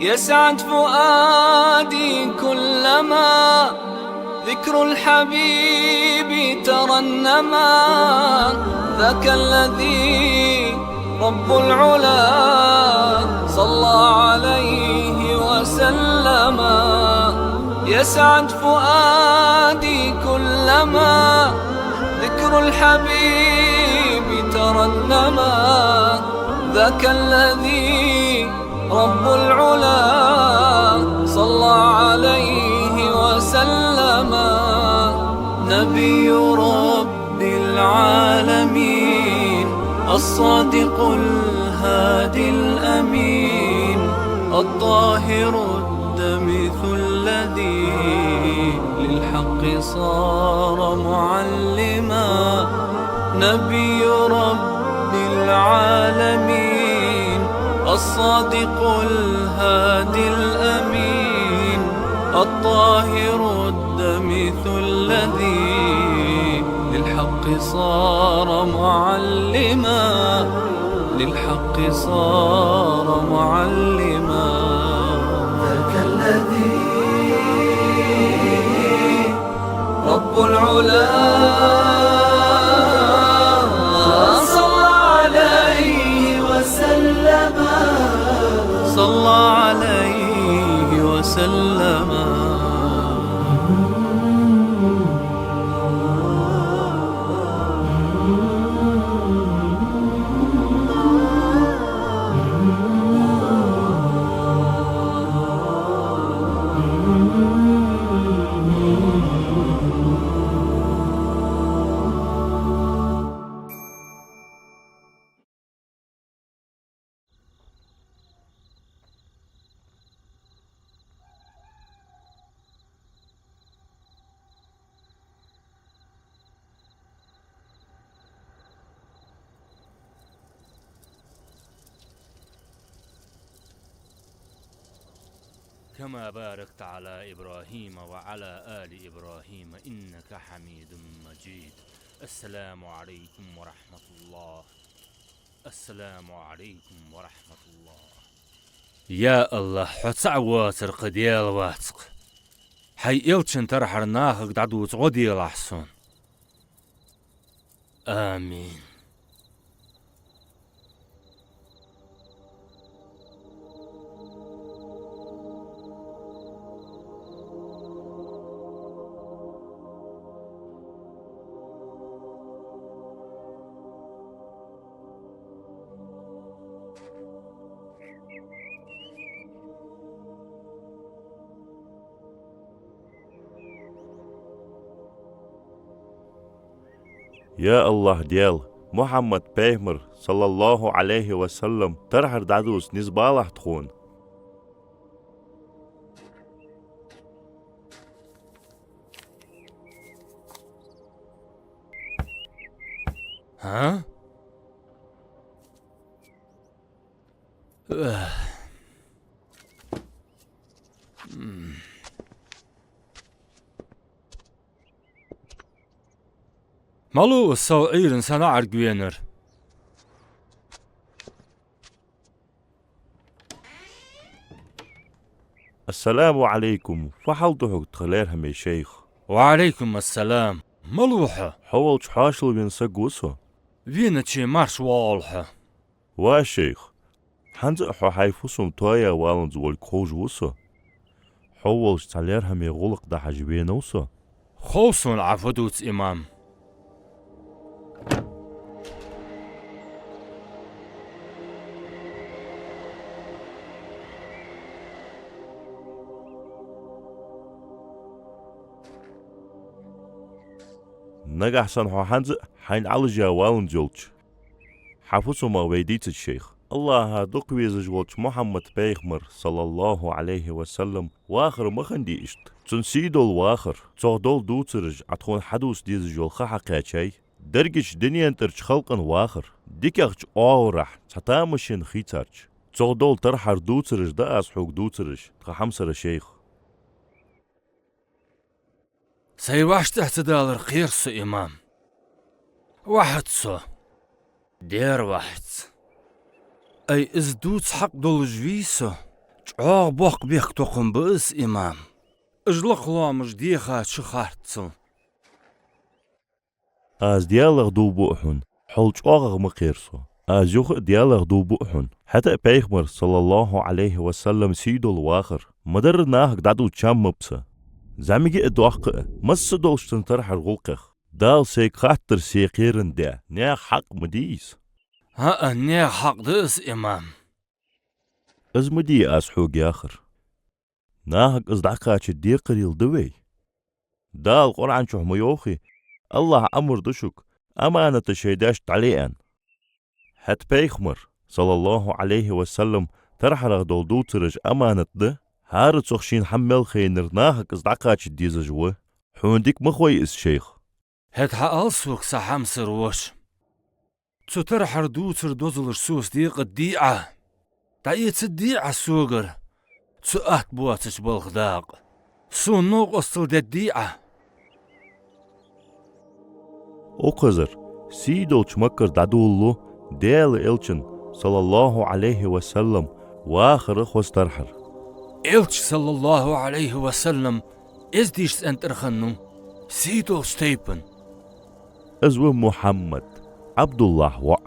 يسعد فؤادي كلما ذكر الحبيب ترنما. ذاك الذي رب العلا صلى عليه وسلم. يسعد فؤادي كلما ذكر الحبيب ترنما. ذاك الذي رب العلا صلى عليه وسلم. نبي رب العالمين الصادق الهادي الأمين الطاهر الدمث الذي للحق صار معلما. نبي رب العالمين الصادق الهادي الأمين الطاهر الدمث الذي للحق صار معلما. للحق صار معلما. ذاك الذي رب العلا صلى عليه وسلم. صلى عليه وسلم. كما باركت على إبراهيم وعلى آل إبراهيم إنك حميد مجيد. السلام عليكم ورحمة الله. السلام عليكم ورحمة الله. يا الله حتسع واتر قديال واتق حي إلتشن ترحر ناخق دعدوت غديل أحسن. آمين. يا الله ديال محمد بيغمر صلى الله عليه وسلم ترحر دعدوس نزبالح تخون. ها؟ مالو الصغير سنة عرقوينر. السلام عليكم فحلتو تخلير همي شيخ. وعليكم السلام. ملوحة حولش حاشل بين سقوسو فينتشي مارش والحة. واشيخ حنز حيفوسم تويا والنز والكوج وسو حولش تخلير همي غلق دا حجبينوسو. خوصن عفدوت إمام. نجح سنحو حنز حين علجا والنز يولش حفوسو ما ويديت الشيخ. الله دقويز جولش محمد بيغمر صلى الله عليه وسلم واخر مخندي اشت تنسيدول واخر تغدول دوترج عتخون حدوس ديز جول خحقاتشي درجش دنيا انترج خلقن واخر ديكاخش اورح تتامشن خيتارج تغدول ترحر دوترج داس حوق دوترج تخحمسر الشيخ. سيواش تحت دالر قيرسو إمام. واحد سو دير واحد أي إزدوت حق دول جويسو بوق بيخ توقن بس إمام اجلق لامش ديخا شخارتسل از ديالغ دو بوحن حلج أغغ مقيرسو از يوخ ديالغ دو بوحن حتى بيغمر صلى الله عليه وسلم سيدو الواخر مدر ناهك دادو چام مبسا زاميجي ادوحق مس دولشتن ترحر غلقخ دال سيك خاطر سيقيرن دا نيا حق مديس ها نيا حق دس إمام از مدي از حوق آخر ناهك از دعقاتش دي قريل دوي دال قرآن شو ميوخي الله أمر دشك أمانة شيداش عليان حت بيخمر صلى الله عليه وسلم ترحر دول دو ترج أمانة ده هارت سخشين حمل خينر ناهك از دعقاتش دي زجوه حونديك مخوي اس شيخ هت حالسوك سحام سروش تسو ترحر دوتر دوزلر سوس ديق الديعة تعيت الديعة سوغر تسو بواتش بالغداق سو نوق أصل دا الديعة وقزر سيدو چمكر دادولو ديل إلچن صلى الله عليه وسلم واخر خوز ترحر إلچ صلى الله عليه وسلم إزديش أنترخنو سيدو ستيبن ازو محمد عبد الله وع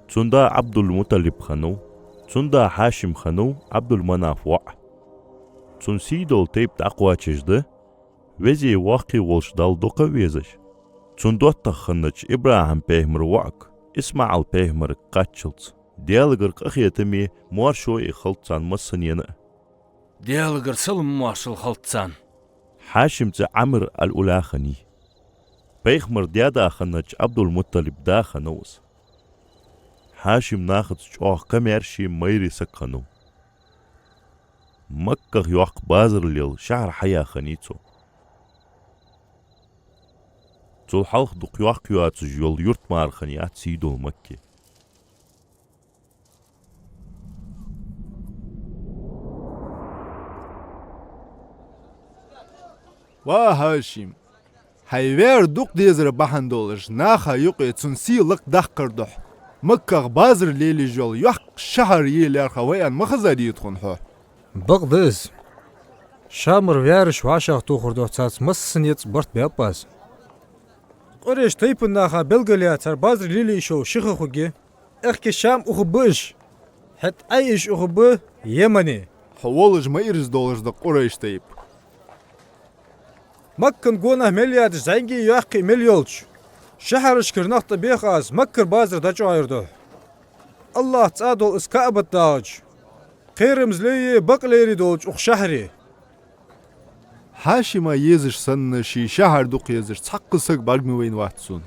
تندا عبد المطلب خنو تندا حاشم خنو عبد المناف وع تن سيدو تيب تقوى چجده وزي واقي والش دال دوقا ويزش تندوت خنج إبراهيم بيهمر وعك إسماعيل بيهمر قاتشلت ديالغر قخيتمي موارشوي خلطان مسنين ديالغر سلم موارشل خلطان حاشم عمر الأولاخني بيخمر ديادا خنج عبد المطلب دا خنوس حاشم ناخد شوخ كميرشي ميري سكنو مكة يوق بازر ليل شعر حيا خنيتو تول حلق دق يوق يوات جيول يرت مار خنيات سيدو مكة هاشم هيوير دوق ديزر بحندولش ناخا يقي تنسي لق دخكردح مكة بازر ليلي جول يحق شهر يلي خويان مخزر يدخن حو بغدز شامر ويارش واشاق توخردو تاц مسن يتس برت بياباز قريش تيبن ناخا بلغلياتر بازر ليلي شو شيخ خوغي اخكي شام اخبش حت ايش اخبه يمني حوالج ميرز دولش دا قريش تيب مكن قونا مليار زنجي يحقي مليولش شهر شكرناخت بيخاز مكر بازر داجو عيردو الله تعادل اسكابت داج قيرمز لي بقليري دولج اخ شهري هاشما يزش سن شي شهر دوق يزش تحقسك باقموين واتسون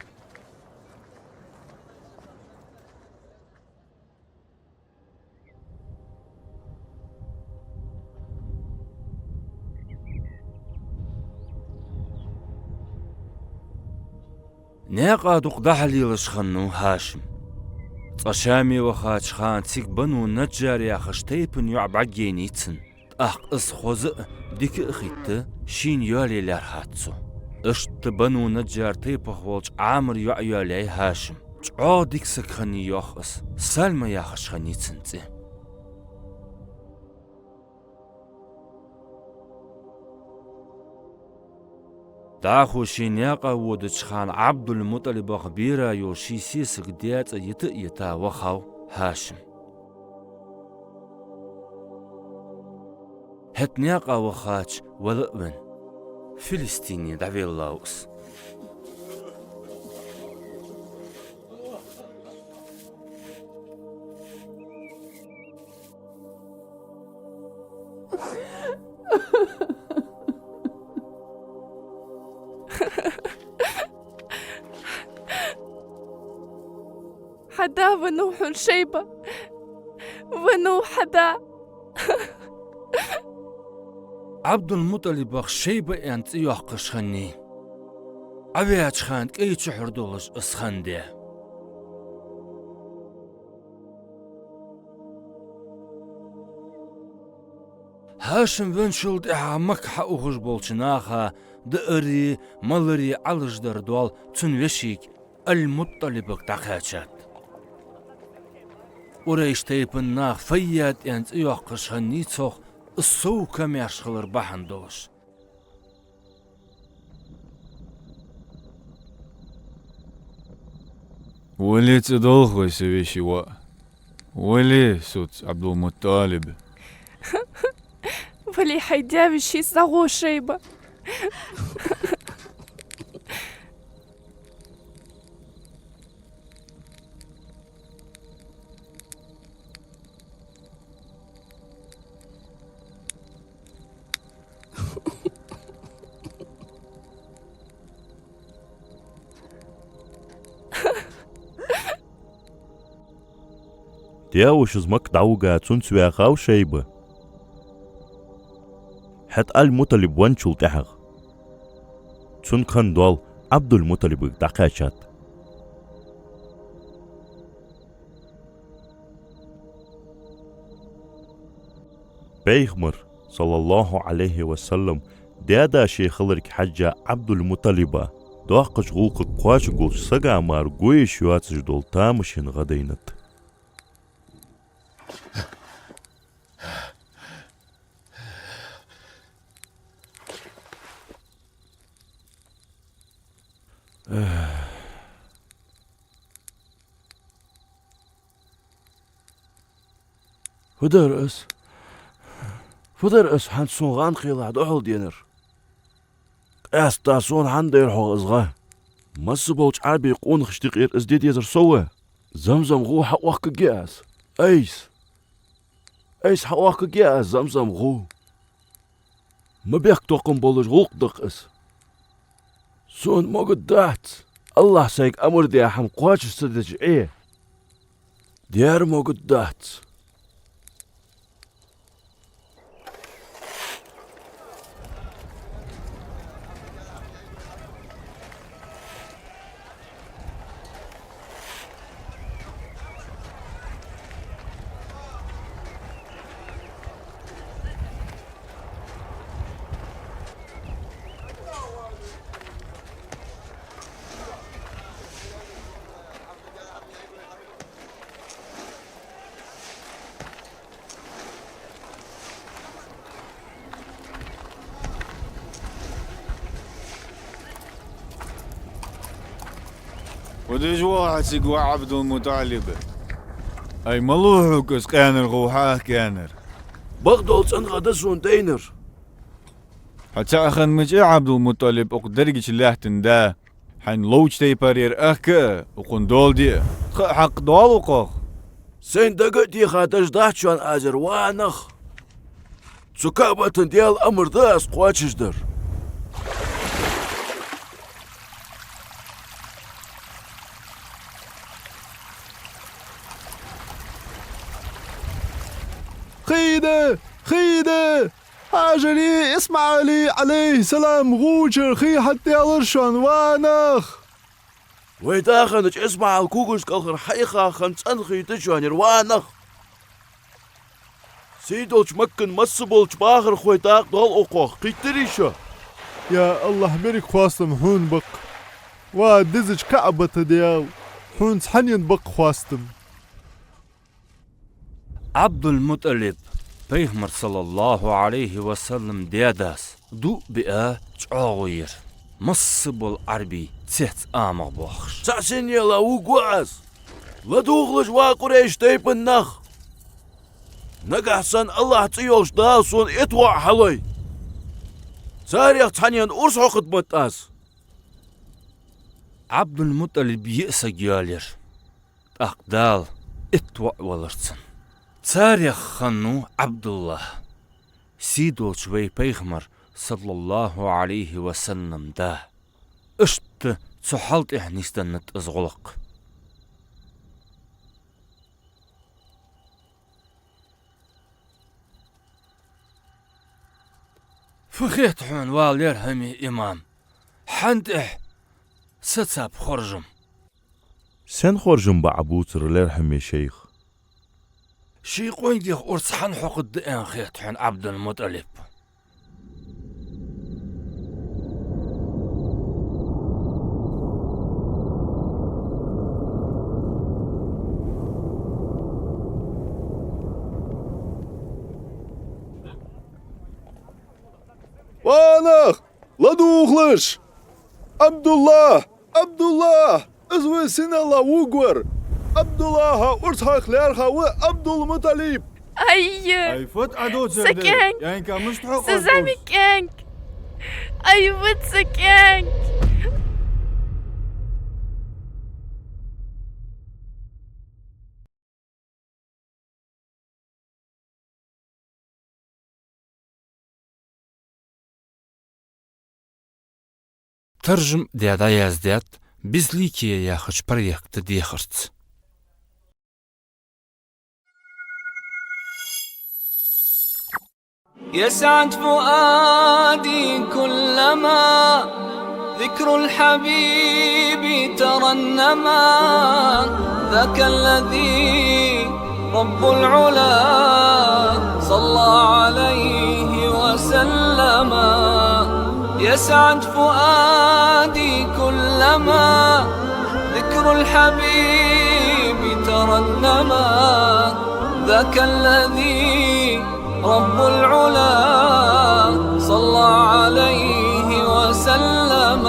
ناقا دوق دحليلش خنو هاشم تشامي وخاش خان تيك بنو نجار يا خشتيبن يعبعجينيتن اس خوز ديك اخيت شين يالي لارهاتسو اشت بنو نجار تيبخ والج عامر يعيالي هاشم چعو ديك سكخني يوخس سلمى يا خشخنيتن تي داخو شينياقا ودش خان عبد المطلب خبيرا يوشي سيسك ديات يتا وخاو هاشم هتنياقا وخاتش ولقبن فلسطيني دعوي اللوس حدا ونوح شيبة ونوح حدا عبد المطلب شيبة انت يوحقش خني عبيات خان كي تشحر دولش اسخندي هاشم ونشلد اعمك حقوخش بولشناخا دقري مالري علجدر دوال تنوشيك المطلب تقاتشات قريش تيبن ناخ فيات انت يوقش هنيتوخ السو كم يشغل بحندوش ولي تدوخ يسوي شواء ولي صوت عبد المطالب ولي حيداوي شي صغو شيبة. دياوش زمك دعوغا تنسويا خاو شيبة حت المطلب وانشل تحغ تنكن دول عبد المطلب دقاشات بيغمر صلى الله عليه وسلم دادا شيخ لرك حجة عبد المطلبة دواقش غوق قواش قولش سقا مار قويش يواتش دول تامشين غدينت فدر اس حان سون غان خيلا دحول دينر استا سون حان دير حو ازغا مس بوچ عربي قون خشتقير ازديد يزر سوى زمزم غو حقوق جاس ايس حقوق جاس زمزم غو ما بيك توقم بولج غوق دق اس سون موجود دات الله سيك امر دي حم قواش استدج ايه ديار موجود دات وديج واحد سيقوى عبد المطالب اي ملوحك اس كانر غوحاه كانر بغدول تنغدسون دينر حتى اخن مجي عبد المطالب اقدرجش لاحتن دا حين لوج تيبارير اخك وقن دول دي حق دول وقوخ سين دقتي خاتش داحشوان ازر وانخ سكابة ديال امر داس قواتش در خيدة هاجري اسمع لي عليه سلام غوجر خي حتى يلرشون وانخ ويداخنج اسمع الكوكوش كالخر حيخا خمس انخي تجوان وانخ سيدولش مكن مسبولش باخر خويتاق دول اوقوخ قيتريشا يا الله مريك خواستم هون بق ودزج كعبة ديال هون حنين بق خواستم عبد المطلب بيغمر صلى الله عليه وسلم دياداس دو بقى تعاوير مصب العربي تحت آمغ بوخش ساسين يلا وقواز لا دوغلش واقريش تيب النخ نقحسن الله تيولش داسون اتوع حلي ساريخ تحنين ارس حقد بطاس عبد المطلب يأسى جالير أقدال اتوع ولرسن تاريخ خنو عبد الله سيدو شوي بيغمر صلى الله عليه وسلم دا اشت تحلت احنيستنت ازغلق فخيت حون والير همي امام حندح ستساب خرجم سن خرجم بعبوتر ليرحم يا شيخ شي قويدي ارسحن حقد دقان خيت حون عبد المطلب وانخ لدوخلش عبد الله ازوي سن الله وقور عبد الله ارسخ لارخا وعبد المطلب أي فوت عدو سكين. يعني كان مستحق سزامي كانك أي وتسكانك. ترجم ديادا يازديات بزليكي يا خش بريكت ديخرت. يسعد فؤادي كلما ذكر الحبيب ترنما ذاك الذي رب العلا صلى عليه وسلم. يسعد فؤادي كلما ذكر الحبيب ترنما ذاك الذي رب العلا صلى عليه وسلم.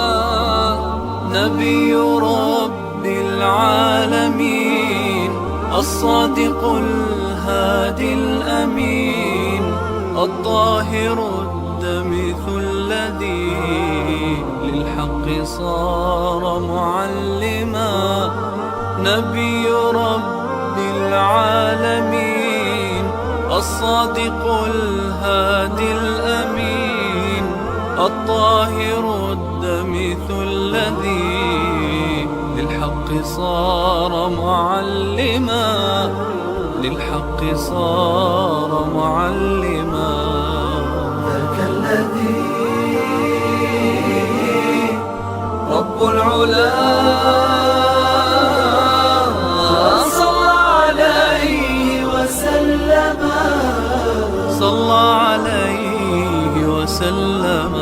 نبي رب العالمين الصادق الهادي الأمين الطاهر الدمث الذي للحق صار معلما. نبي رب العالمين الصادق الهادي الأمين الطاهر الدمث الذي للحق صار معلما. للحق صار معلما. ذاك الذي رب العلا صلى عليه وسلم. صلى عليه وسلم.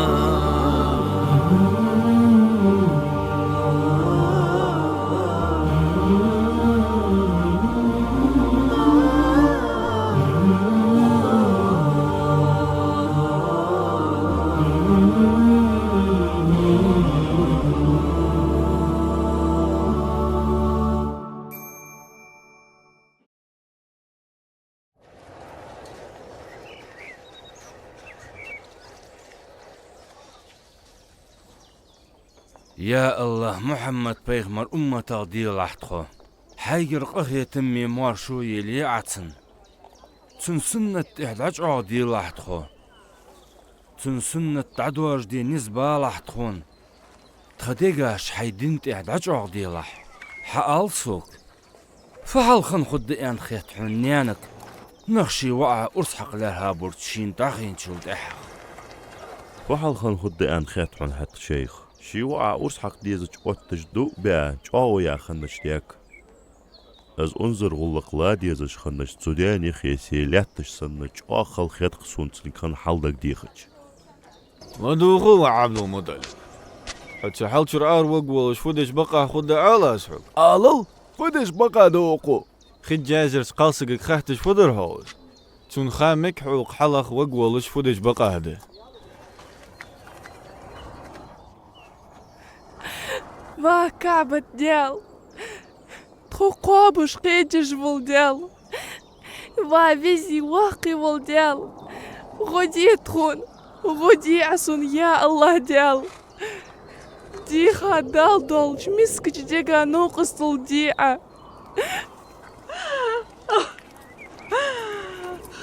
يا الله محمد بيغمر أمة دي لحتخو حيجر قهية تمي مارشو يلي عتسن تن سنة إحداج دي لحتخو تن سنة عدواج دي نسبة لحتخون تخديقاش حيدنت إحداج دي لح حقال سوك فهل خن خد إيان خيط حنيانك نخشي وقع أرسحق لها برتشين تاخين شلت إحق وحال خان خد أن خيط عن حت شيخ شي وقع أرسحق ديزج قوتش دو بيا جاو يا خنش ديك از انظر غلق لا ديزج خنش توداني خيسي لاتش سنج آخل خيط قصونتن كان حالدك ديخج ودوخو عبد المطلب حتى حلتر آر وقولش فودش بقى خد على أسحق آلو فدش بقى دوقو خد جازر قالسك خاحتش فدر هول تون خامك حوق حلق وقولش فودش بقى هده ما كعبة ديال تخو قابش قيجش بول ما بيزي واقي بول غدي تخون غدي عسون يا الله ديال ديخا دال دولش مسكج ديقا نوقس دول ديعة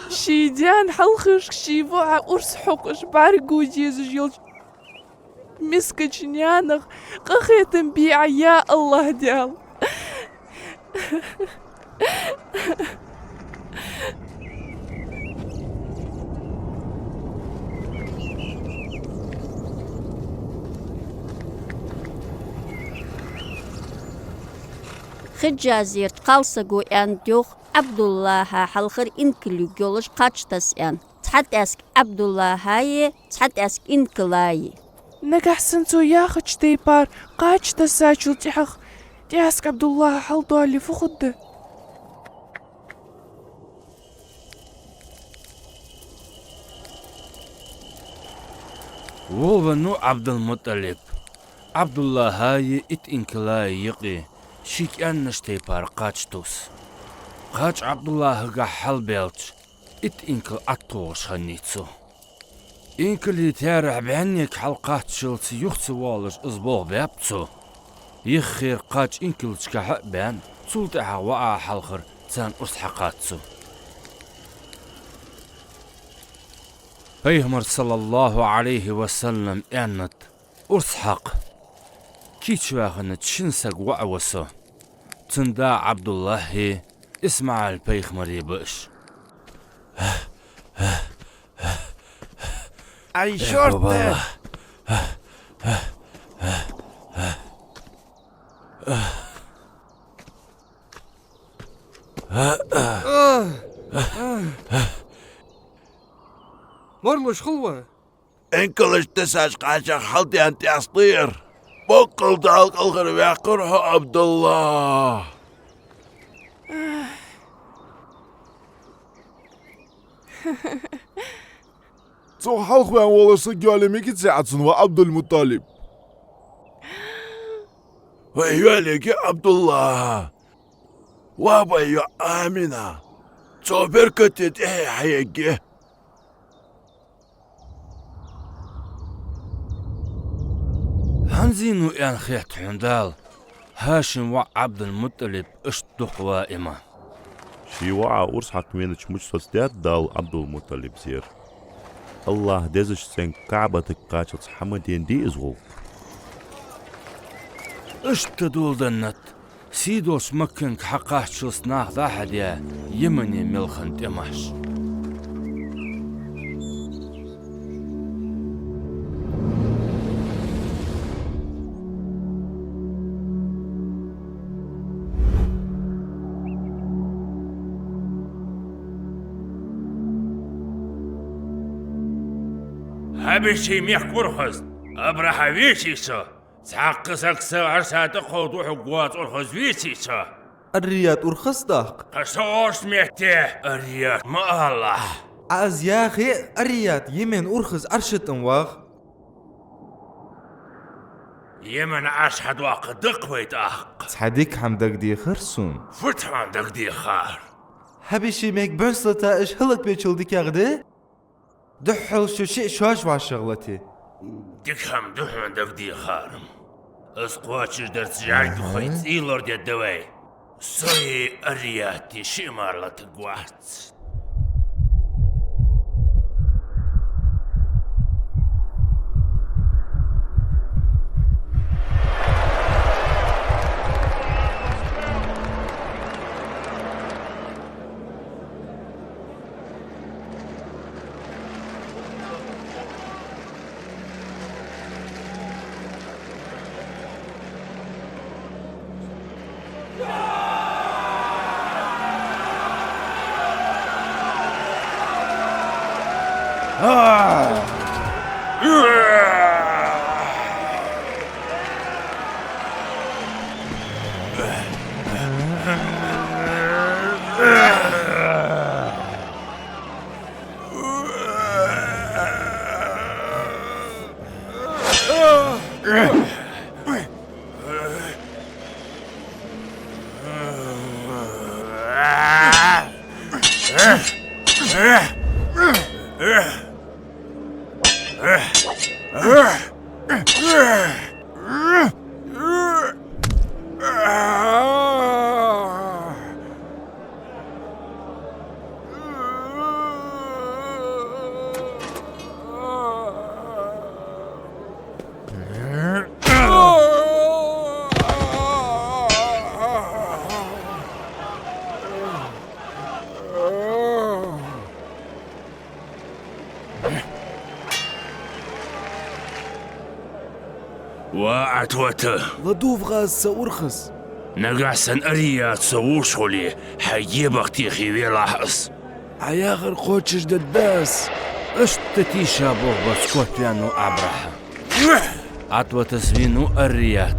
شيدان حلخش شيبوعة أرس حقش بارقو جيزج يلج مسكج نيانغ قخيتن بيعة يا الله ديال خجازير قالسقو ان دوخ عبد الله حلخر انكلو جولش قاچتس ان تحت اسك عبد الله هاي تحت اسك انكلاي نجح سنتو ياخد شتيبار قاچ تساچل تحخ تياسك عبد الله حلطو اللي فخد وولونو عبد المطلب عبد الله هاي ات انكلاي يقي شيك ان نشتي بار قاچتوس قاچ عبد الله غا حل بيلش ات انكل اتوش هنيتسو انكل يتارع بعنيك حلقات شلت يخت والش ازبوغ بيبتسو يخير قاچ انكل تشكا بان سلطها وعا حلخر تان اسحقاتسو پیغمبر صلى الله عليه وسلم انت اسحق كيش واغن تشنسق وعوسو تندا عبد الله اسمع البيغمبر يبش اي شرطة مرلوش خلوة انكلش تساش قاشق حلتي انت اسطير بقل دالق الغرب يقرها عبد الله So halk ben olası gelmek için ve Abdülmuttalip. ويالك يا عبد الله وابا يا آمنة صبركت ايه حيجي هنزينو ان خيط حندال هاشم وعبد المطلب اشتق وائمة شيوعا أرس حكمينش مش صديات دال عبد المطلب زير الله دزش سن كعبة قاچت حمدين دي ازغو اشتدول دنت سيدوس مكن حقاش شلسناه ذا حديا يمني ملخن تماش هبشي ميخ كرخز أبرح ويشيشو تحقسك سعر ساتقود وحقوات أرخز ويشيشو الرياض أرخص داق قصوش ميحتيه الرياض ما الله عز يا أخي الرياض يمن أرخص أرشد واغ يمن أشهد واقع دقويت أحق تحديك حمدك دي خرسون فتحان دق دي خار هبشي ميك بنسلتا إش هلك بيشلدك يغدي دحل شو شيء شواش وعشغلتي دكهم دحان دق دي خارم اسقواتش درت جاي دخيت إيلور دي الدواي سوي الرياتي شمار لتقوات وعتوته ضدوف غاز سأرخص نقعسن أريات سووشولي حيجيبك تيخي ويلاحظ عياغر قوتشش دداس اشتتي شابوه بسكوت لأنه أبرح عتوة سوينو الريات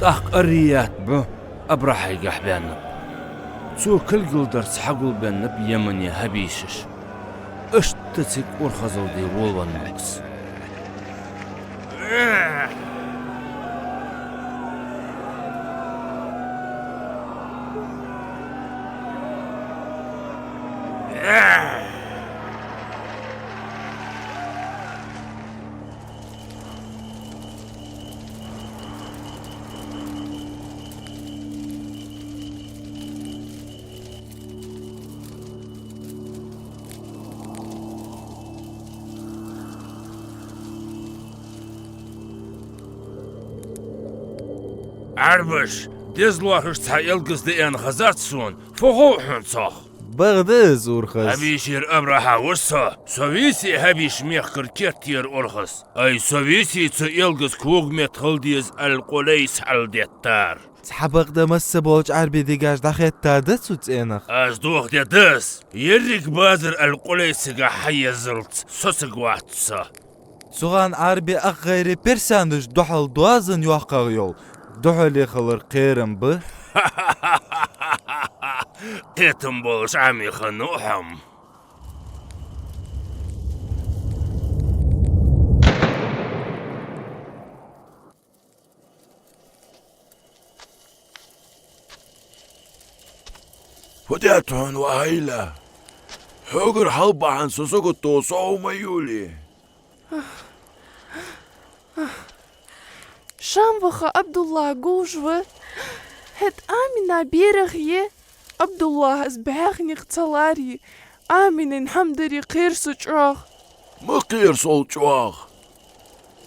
طاق الريات به أبرح يقح بانب سو كل قلدر تحقل بانب يمني هبيشش اشتتك أرخزو دي وولون مكس عربش دزلوهش تحيلقز ديان خزاتسون فغوحن صخ بغدز أورخز هبيشير أبرها وسا سويسي هبيش ميخكر كتير أرخص أي سويسي تيلقز كوغمت خلديز القليس حلديتار تحبق دمس بولج عربي ديجاج دخيت تادت وتسينخ از دوخ دي دس يريك بازر القليسيقا حي زلت سوسق واتسا سوغان عربي أغيري بيرساندج دوحل دوازن يوحقا يول دوحل يخلر قيرم به قيتم بولش عمي خنوحم وديتهن وهيلة حقر حلبة عن سوسوك التوصو ميولي شامبخا عبد الله جوجوه هت آمنا بيرغيه عبد الله أزباغني اختلاري آمن حمدري قير سجراغ مقير صوتشواغ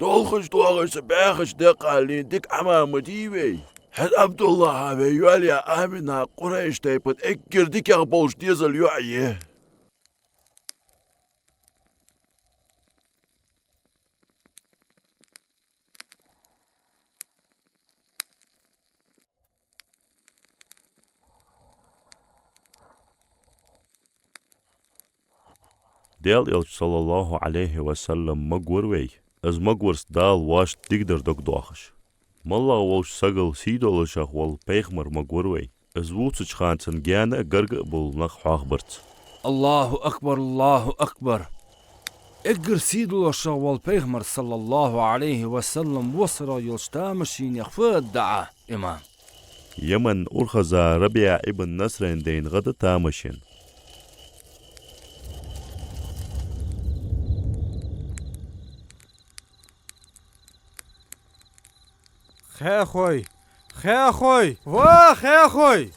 دولخش دوغش سباخش دقالي ديك عمام ديوي هد عبد الله هابي يوالي آمنا قريش تيبت اكر ديك يغبوش ديزل يوعيه ديال يلش صلى الله عليه وسلم مقوروي از مقورس دال واش تقدر دوك دوخش مالله والش سقل سيدولشخ وال بيخمر مقوروي از ووتش خانسن جانا قرق بول نخ حاخبرت الله أكبر الله أكبر اقر سيدو الشوال بيغمر صلى الله عليه وسلم وصر يلشتامشين يخفى الدعاء إمام يمن أرخزا ربيع ابن نصرين دين غدا تامشين خاخوي خاخوي وا خاخوي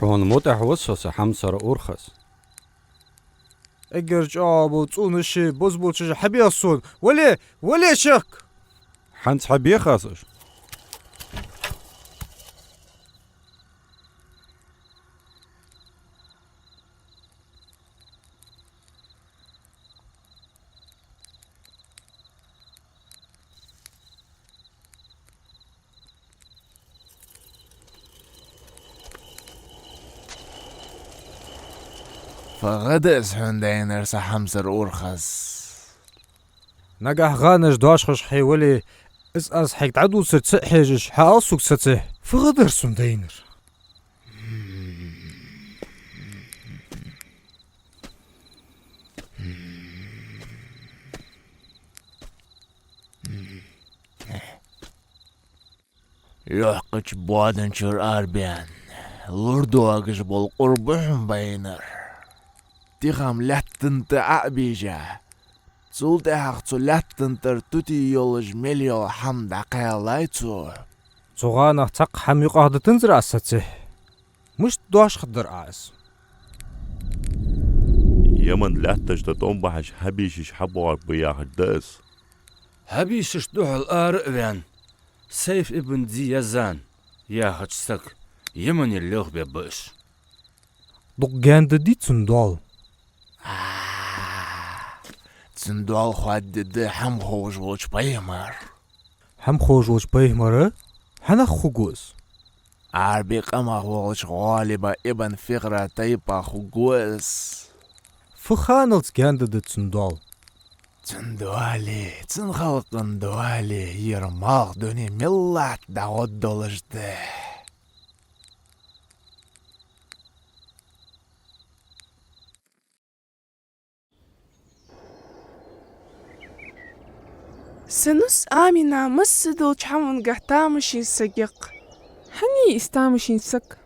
حون متح وصص حمصر أرخص اگر جابو تونشي بوزبوتش حبيصون ولي شك حنس حبي خاصش فغدا اسحون دينر سحمسر أورخز نجح غانش داشخش حيولي اس حيك تعدو ست حيجش حاصوك ستح فغدر سندينر يحقج بوادن شر أربيان لوردو أجش بالقربهم بينر تيخام لحتنت أبيجا زولت أخت لحتنتر توتي يولج مليو حمد عقالايتو صغانا تق حم يقعد تنزر ستح مش داش خدر عاس يمن لاتش تتوم بحش حبيشش حبوار بياح الداس هبيشش دوح الآرئبان سيف ابن دي يزان يا هجستك يمن اللوغ بيبش دقاند دي تندال تندوال خواد دي حم خوش وش بيمر هم خوش وش بيهمره حنا خوغوز عربي قما خوش غالبا ابن فقرة تيبا خوغوز فخانلت جاند دي تندال تندوالي تنخلق تندوالي يرماغ دوني ملات دعوت دولجده سنس آمنا مسدل حمن قهتامشين سقيق هني استامشين سك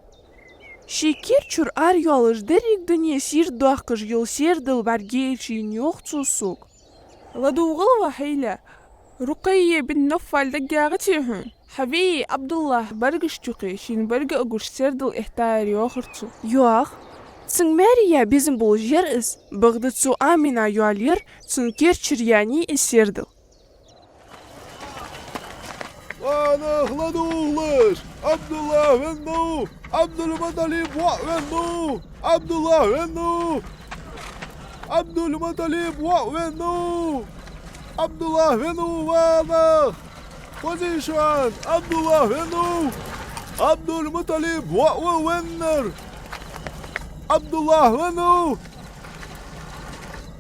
شيكير شور يولش دريك دنيا سير دوخكش يول سير دل برجيشين يوخصو سوق لدو غلوة حيلة رقية بن نفال دقاغتيهن حبي عبد الله برقش تقيشين برق أقوش سير دل إحتاري وخرتو يوخ تسن ماريا بيزن بولجير إس بغدت سو آمنا يولير تسن كير شرياني السير دل وانا خلدوغلش عبد الله وينو عبد المطلب وينو عبد الله وينو عبد المطلب وينو عبد الله وينو وانا بوزيشن عبد الله وينو عبد المطلب وينر عبد الله وينو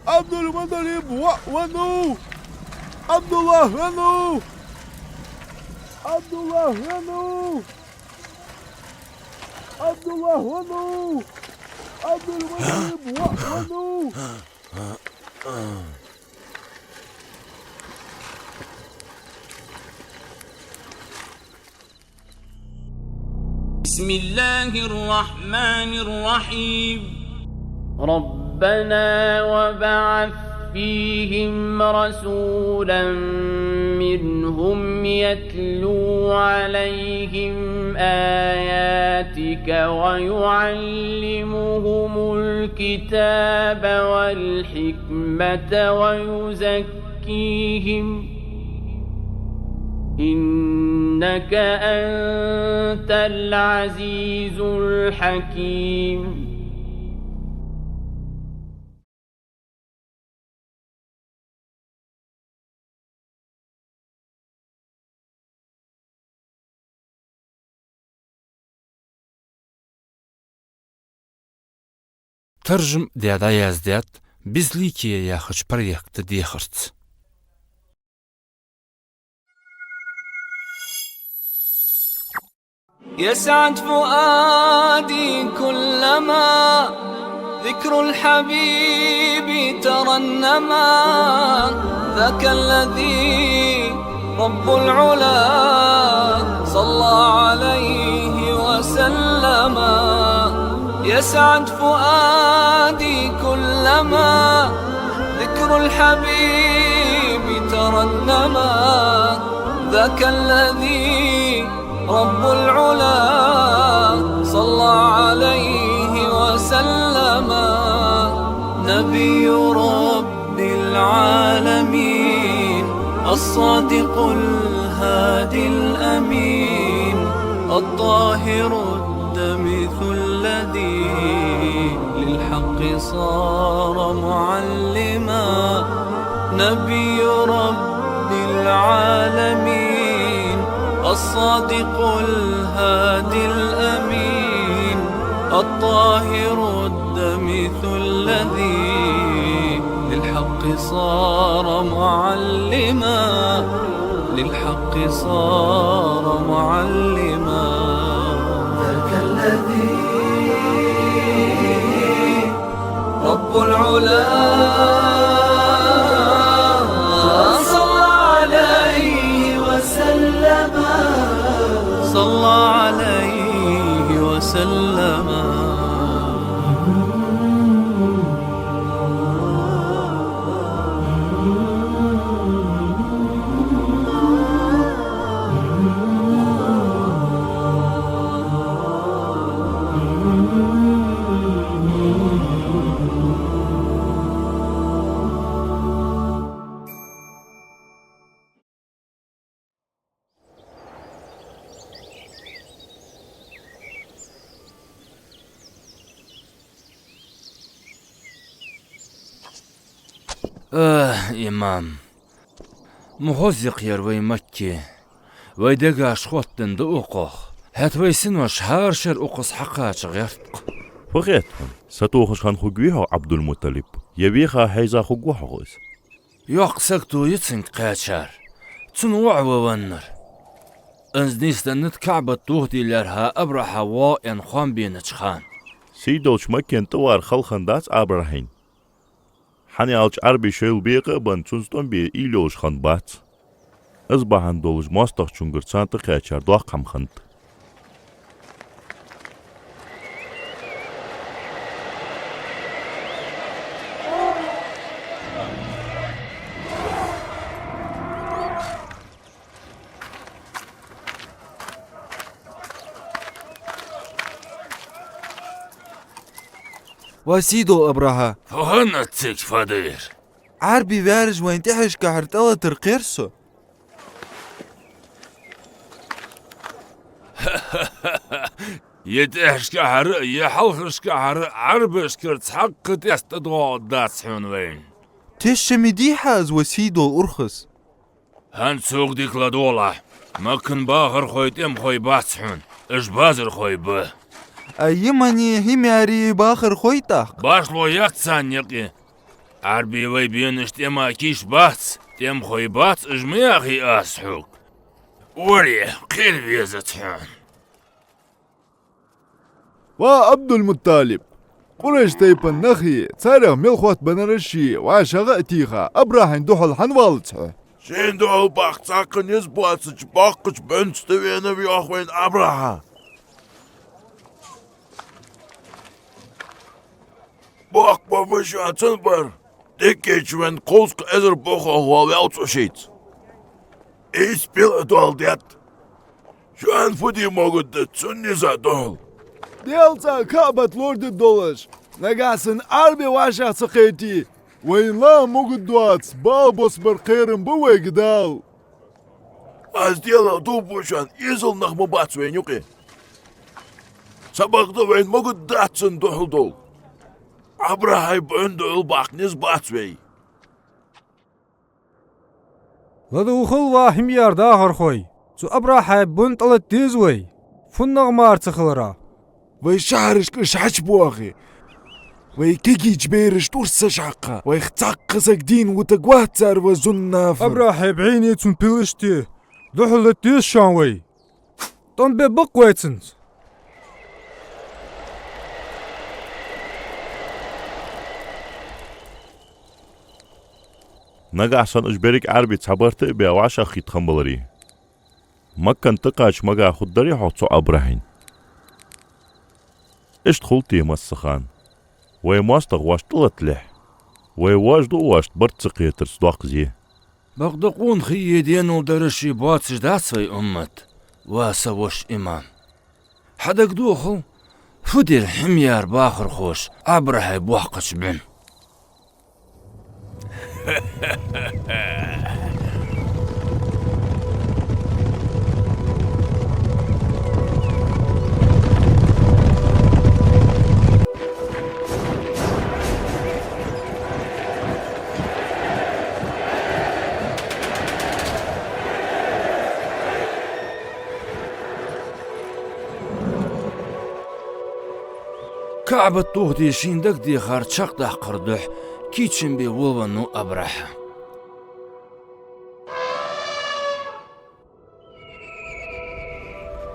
عبد المطلب وينو عبد الله وينو عبد الله وينو عبد الله وينو عبد المطلب وينو بسم الله الرحمن الرحيم ربنا وبعث فيهم رسولا منهم يتلو عليهم آياتك ويعلمهم الكتاب والحكمة ويزكيهم إنك أنت العزيز الحكيم ترجم ديادا يازديات بزليكي ياخش بريكت ديخرت يسعد فؤادي كلما ذكر الحبيب ترنما ذاك الذي رب العلا صلى عليه وسلم يسعد فؤادي كلما ذكر الحبيب ترنما ذاك الذي رب العلا صلى عليه وسلم نبي رب العالمين الصادق الهادي الأمين الطاهر الدمث الذي للحق صار معلما نبي رب العالمين الصادق الهادي الأمين الطاهر الدمث الذي للحق صار معلما للحق صار معلما ذاك الذي رب العلا صلى عليه وسلم صلى عليه وسلم إمام مغزق يروي مكي ويدقى شخوتن دقوقه هاتويسن وشهار شر أقص حقاش غيرتق فغيتهم ستوخش خان خوغويها عبد المطلب يبيخا حيزا خوغوها غوز يقسكتو يتسنك قاتشار تنوع وونر انزنيستنت كعبة توهدي لرها أبرحا وائن خان بينج خان سيدولش مكين توار خلخن داس أبراهين حاني ألش عربي شيل بيقى بان تنستون بي إيلوش خان بات أصبحن دولج ماستخ چونگر سانت خيچار دوخ قم خنت وسيدو أبرها فهنا تسيك فدير عربي فارج وين تحش كهرتلا ترقيرسو يتحش كهر يحلخش كهر عربش كرت حق تستدغو داس حنوين تشمي ديحاز وسيدو أرخص هان سوق ديك لدولا مكن باخر خويت ام خوي باسحون اش بازر خوي به أيماني همياري باخر خويتاق باش لو يقتسان يقي عربي وي بينش تيما كيش باتس تيم خوي باتس اجمي اخي اسحوك وري قيل بيزتحون وعبد المطلب قريش تيبن نخي تسارغ ملخوت بنرشي وعشاق اتيخا أبراهن دوحل حنوالتها شين دول باق تاقن يزبواتش باقش بنستوين بيوخوين أبراها باق بابشا تنبر ديكيش وين قوسك ازر بوخو هو ويلتو شيت ايس بيل دول ديت شوان فودي موجود تسني زادول ديالتا كابت لورد الدولش نقاسن عربي وعشاق سقيتي وين لا موجود دوات بابوس برقيرن بوي قدال از ديالا دوبوشان يزل نخمو باتس وين يوقي سبق دو وين موجود داتسن دوحل دول أبراهاي بندو الباق نزبات وي لدو خلوا هميار داخر خوي سو أبراهاي بنطلت ديزوي فنغ مار تخلرا وي شعرش كش حجبو أخي وي كيكي جبيرش تورسش حقا وي اختاقسك دين وتقواتر وزناف أبراهاي بعيني تون بيلشتي دوحل الديز شانوي طن ببقويتنز نجا عشان اجبرك عربي تعبرت بيا وعشا خيط خمبلري مكن تقاش مجا خدري حوصو أبراهين اش دخلتي مسخان وي ماستغ واش طلت لح وي واجدو واش برتسقي ترسدوق زي بغدقون خي دينو درشي باتش داسوي أمت واسوش إمام حدق دوخو فدير حميار باخر خوش أبراهاي بوحقش بن كعبة طوغدي شيندك دي خار شاق ده قردح كيتشن بي ولونو أبراها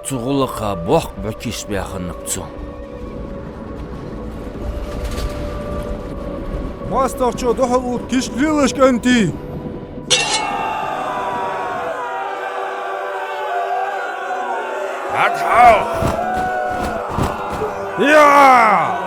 تغلقا بوق بكيش بياخر نبتو ماستر شو دوحل كيش ليلش كنتي هاتحاو يا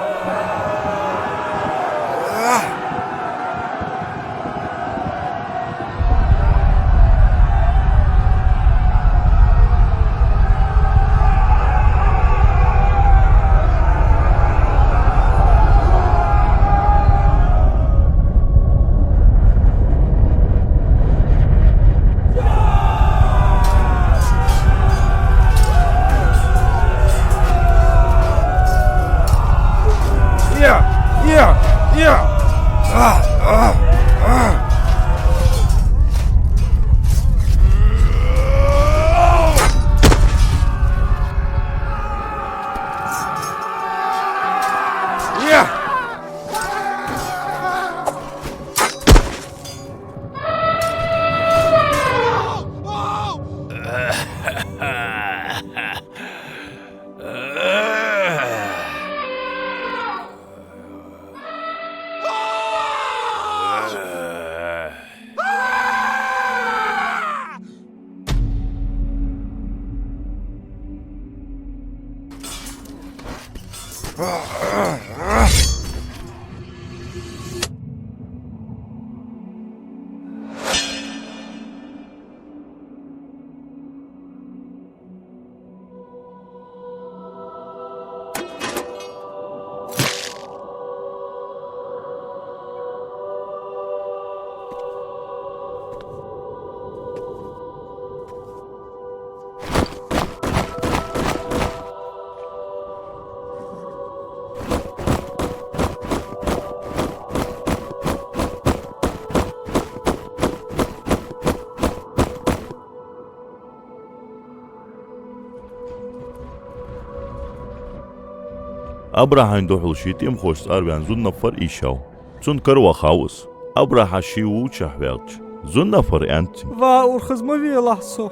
أبراهين دوحل شيتيم خوش أربعين زون نفر إيشاو زون كروا خاوس أبراها شيو شهوالج زون نفر أنت Va urxız mı vi lahso.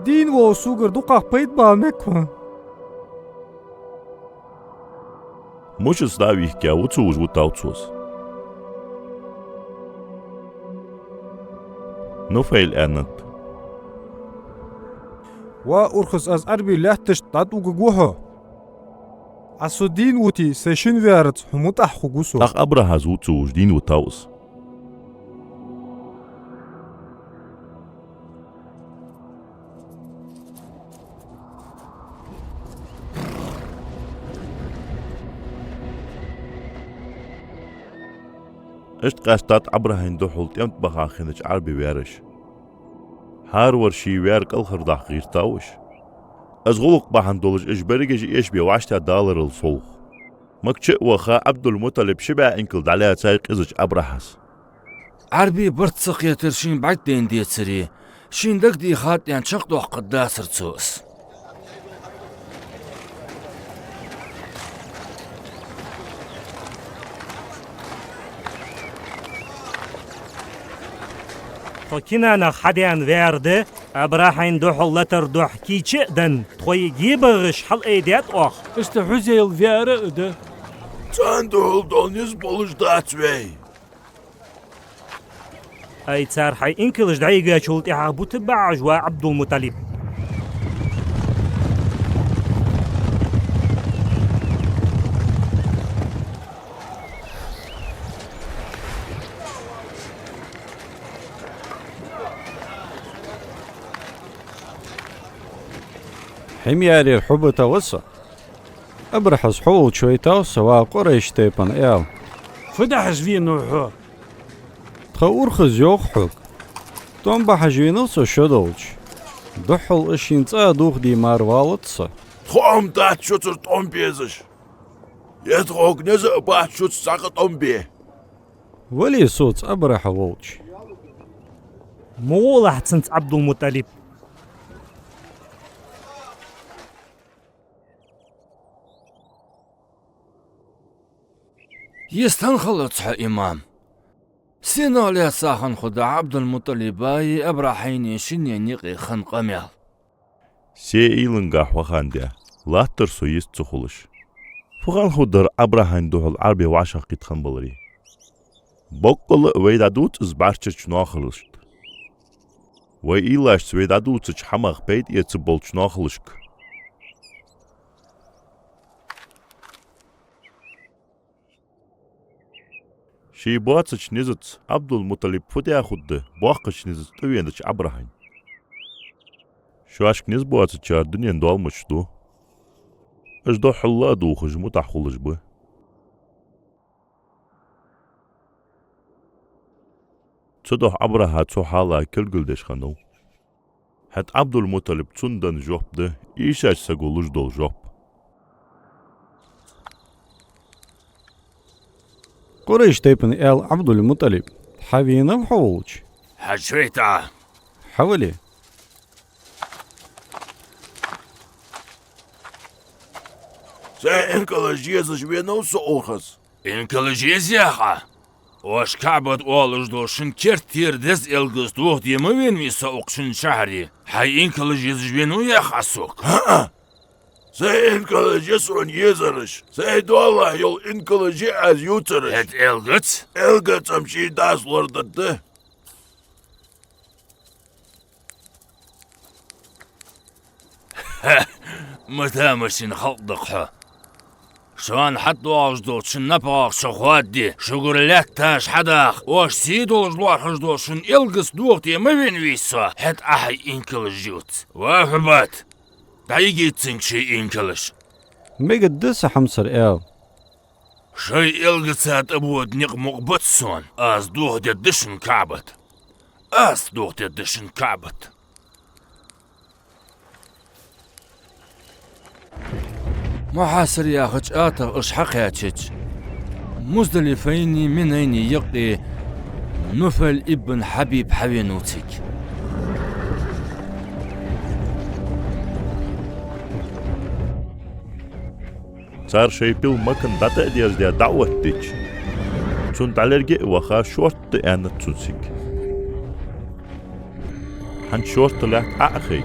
Din wo sugar duqa payt ba mekwan. مش استاوي كا وتوج وتاوتسوس نوفيل أنت Wa urxız az arbi lahtish tat uguguho. Aso din wuti seshin viarat humut ahquguso. أخ أبراها زوتوج دين وتاوس اشت قاشتات أبراهين دوحل تيمت بخاخنج عربي ويرش هار ورشي ويرك الخرداح غير تاوش أزغلق بحن دولج إجبريج إيش بيواشتا دالر الصوخ مكتشئ وخا عبد المطلب شبع إنكل دعليها تسايق إزج أبراهاس عربي برتسق يترشين بعد دين دي تسري شين دك دي خات يعني شق دوح قداسر تسوس Tokina na hadian verdi, Abrahin dohol letter doh kiche den, troy giberisch hal ediat och. Ist der Hüsel wäre de? Tandol donis bolush datsway. Ay tsar hay inkilish daiga chult ihabut ba'aj wa Abdul Muttalib. حمياري الحب توسع أبرحس حول شويتاو سوا قريش تيبان إيال فدح زوينو حو تخور خزيوخ حق توم بحجوينو سو شدولش دحل إشين دوخ دي ماروالتسا خام دات شوتر توم بيزش يدغوك نزق بات شوت ساقط بيه ولي صوت أبرح وولش مولح تسنت عبد المطلب يستنخل تصح إمام سينو لي ساخن خدا عبد المطلب باي أبراحيني شن ينيقي خن قميال سي إيلنغاح وخانديا لا ترسو يستخلش فغان خدر أبراهين دوحل عربي وعشق يتخن بلري بقل ويدادوت إزبارتش ناخلشت وإيلاش ويدادوت حماق بيت يتبولش ناخلشك شي بواتش نزت عبد المطلب فتيا خد باقش نزت تويندش أبراهين شواشك نز بواتش الدنيا ندوال مشتو اجدو حلا دوخج متحخلش به تصدح أبرها تو حالا كل قلدش خنو حت عبد المطلب تندن جوب ده إيشاش سقولش دول جوب قريش تيبن إيال عبد المطلب حوينا بحولش حشويتا حولي سي إنكالجيز جوينو سوخس إنكالجيز ياخا وش كعبت أولش دوشن كرتير دز إلغز دوخ دي موين مي سوقشن شهري حي إنكالجيز جوينو ياخا سوق سي إنكالجيز رون يزرش سي دولا يول إنكالجي از يوترش هت إلغز إلغز أمشي داس لردده متى مشين خلطق حا شوان حد واجدو شنباق شخوادي شغر لك تاش حداخ واش سيدو جلوار حجدو شن إلغس دوغتي مبين ويسا حد أحي إنكلش جوت وافبات دايجي تنشي إنكلش ميقدس حمصر إل شي إلغسات أبود نق مقبتسون أز دوغتي دشن كعبت أز دوغتي دشن كعبت ما حاسر يا أخج آتا إش حقياتك مزدلفيني من أين يقضي نفل ابن حبيب حوينوتك صار شي بيل مكان داتا دياز ديا دعوة ديش چون دالرگي وخا شورت انا تسوسيك هن شورت لات اخي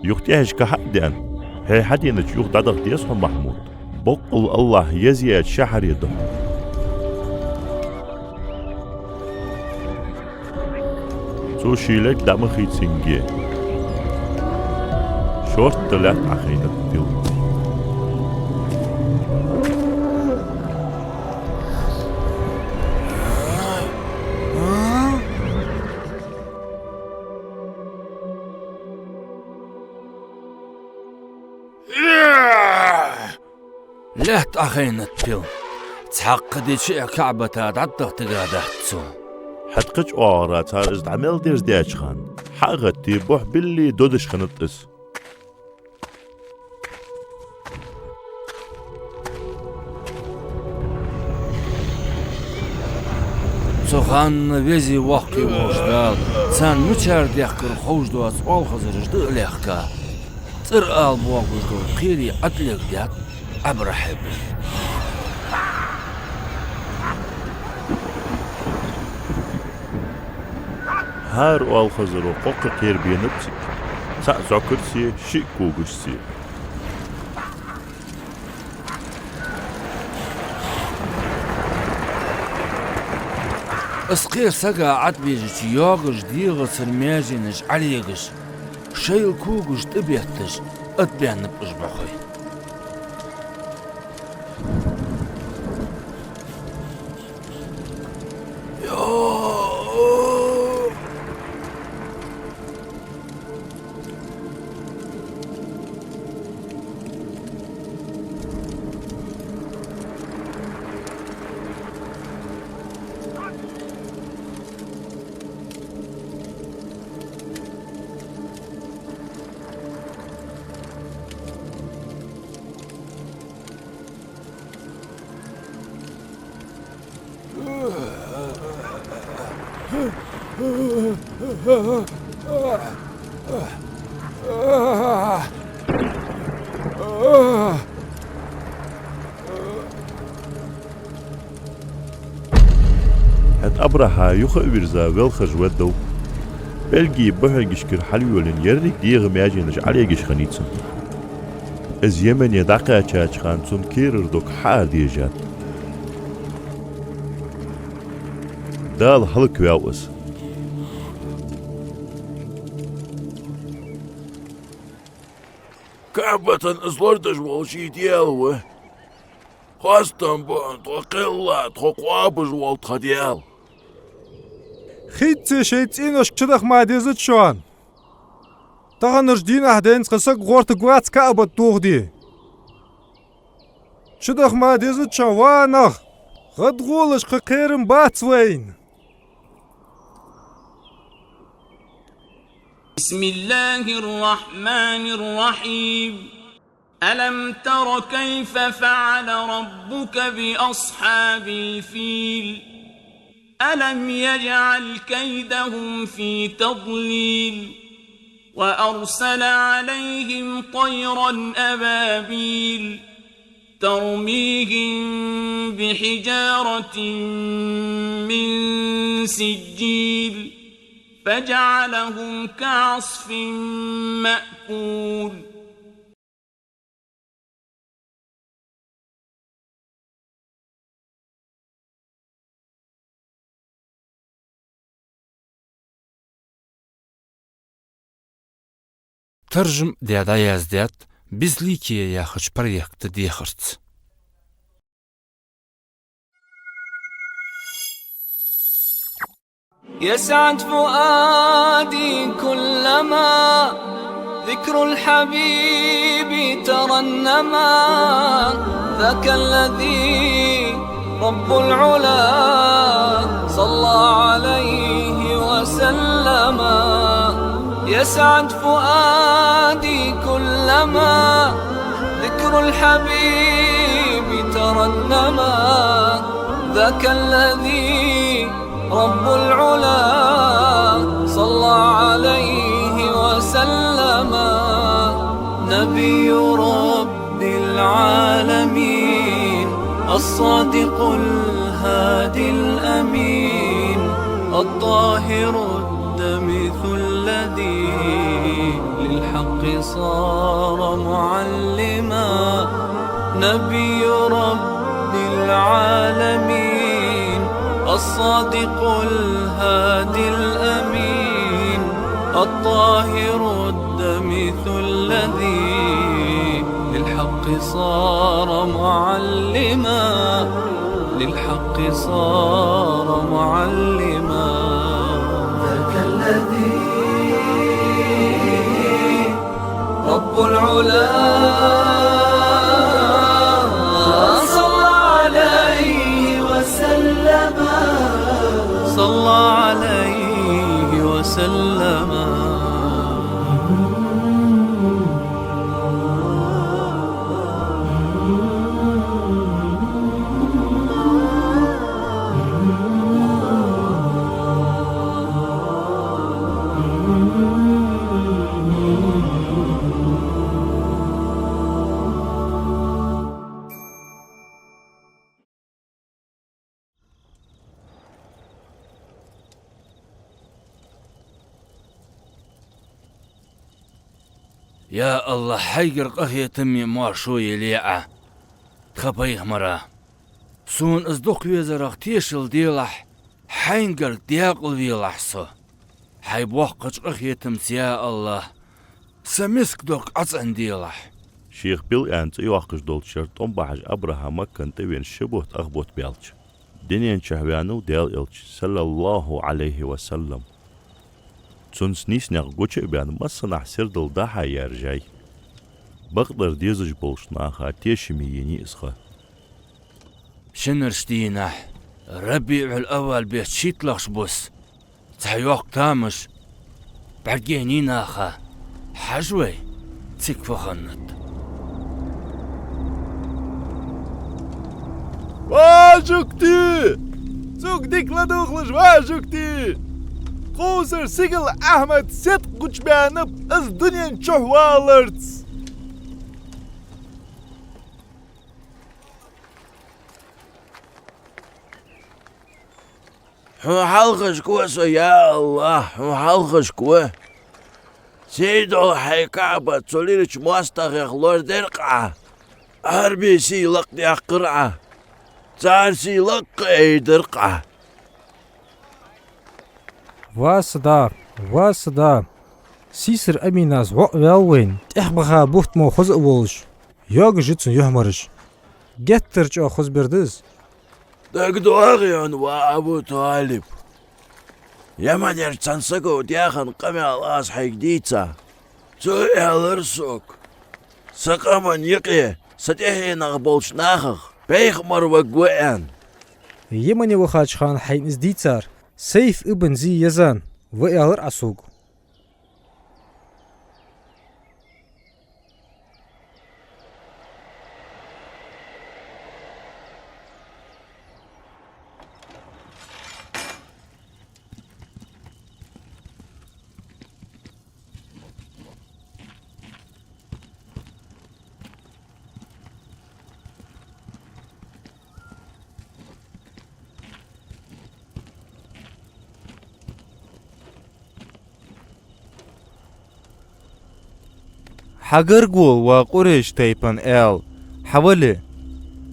يختيهش كحديان هي حدينك يخ دادق ديسهم محمود بقل الله يزيد شحر يده سو شيلك دمخي تسنجي شورت لات اخي نتديل لا تأخين التيل تحقدي شيء كعبة عدة تقادحتسو حتقج أورات هار إزد عمل ديرز دياج خان حاغتي بوح باللي دودش خانت إس سخان ويزي وحكي وجدال سان مچار ديخكر خوش دوات والخزر جدو ليخكا تر آل بواقوش قيري أدلق ديات أبرحب هار والخزر وقوق قير بينبسك سا زوكرسي شي كوغشسي اسقير سقا عدبيجش يوغش ديغس المياجينش عليغش شيل كوغش تبيهتش اتبيان نبقش بخوي هت أبرها يخبر زا والخج ودو بلجي بهرجش كر حليولن يرنك ديغ مياجينش عليجش خنيتسن از يمن يدقى چاچ خانسون كيرر دوك حار ديجات دال حلق وياوس كعبة أصلرتش والشي ديالوه خاصة بان تقلة تقوابش والتخديال خيت شيت إنوش كشدخ ما ديزت شوان تغنرش دينا هدين قصق غورت قوات كعبة توغدي شدخ ما ديزت شوان وانخ غد غولش قيرم باتسوين بسم الله الرحمن الرحيم ألم تر كيف فعل ربك بأصحاب الفيل ألم يجعل كيدهم في تضليل وأرسل عليهم طيرا أبابيل ترميهم بحجارة من سجيل فجعلهم كعصف مأكول ترجم ديادا يازديات بزليكي يا خش بريكت ديخرت يسعد فؤادي كلما ذكر الحبيب ترنما ذاك الذي رب العلا صلى عليه وسلم يسعد فؤادي كلما ذكر الحبيب ترنما ذاك الذي رب العلا صلى عليه وسلم نبي رب العالمين الصادق الهادي الأمين الطاهر الدمث الذي للحق صار معلما نبي رب العالمين الصادق الهادي الأمين الطاهر الدمث الذي للحق صار معلما للحق صار معلما ذاك الذي رب العلا صلى عليه وسلم صلى عليه وسلم يا الله حيقر قهية تمي مارشوي ليعة تخبيه مرا سون ازدوق ويزرق تيشل ديلح حينقر دياقل ويلحصو حيبوقج قهية تمس يا الله سمسك دوق عطن ديلح شيخ بيل أنت يوقش دول شرط بحج أبراهام كنت وين شبوت أخبوت بيلش دنيان شهوانو ديال إلش صلى الله عليه وسلم تونس نيسنيق قوچ بيان مصنع سردل داها يرجاي بقدر ديزج بولشناخا تيشمي يني اسخا شنرشتينح ربيع الأول بيت شيتلخش بوس تحيوق تامش برجينيناخا حجوي تكفو خنت واجوكتي زوك ديك لا دوخلش واجوكتي قوسر سيقل أحمد ست قوش بيانب از دنيا نشوح والرتس هو حلقش كوس يا الله هو حلقش كوس سيدو حي كعبة توليرش مواستغيخ لور درقعة هربي سي لق دي قرعة تار سي لق اي درقعة واسدار سيسر أميناز وين تحبخا بوفت مو خز أولش يوغ جيتسون يهمرش جترج أو خز بردز دقدو أغيون وأبو طالب يا ما دير تنسكو دياخن قمي الأس حيك ديتا سوئي هالرسوك سقامن يقيه ستيحي نغبولش ناخخ بيخ مروق يمني وخاج خان حين ازديتار سيف ابن زي يزان وإعلر أسوق حقرقول وقريش تيبن حولي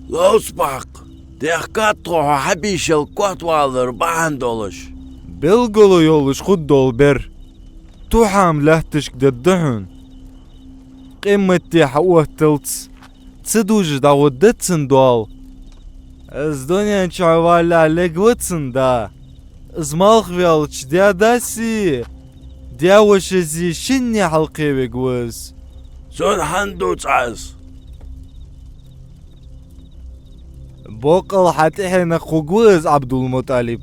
لو سباق ديخكات تروحو حبيش الكوت والر باندولش بلغلو يولش خود دول بر توحام لهتشك ددهن قيمتي حوه تلتس تسدوج داودتسن دول از دنيا نشعوالا لقوتسن دا زمالخ فيالتش ديا داسي ديا وشزي شني حلقي بقوز سون حندو تعز بوقل حتى حين قوز عبد المطلب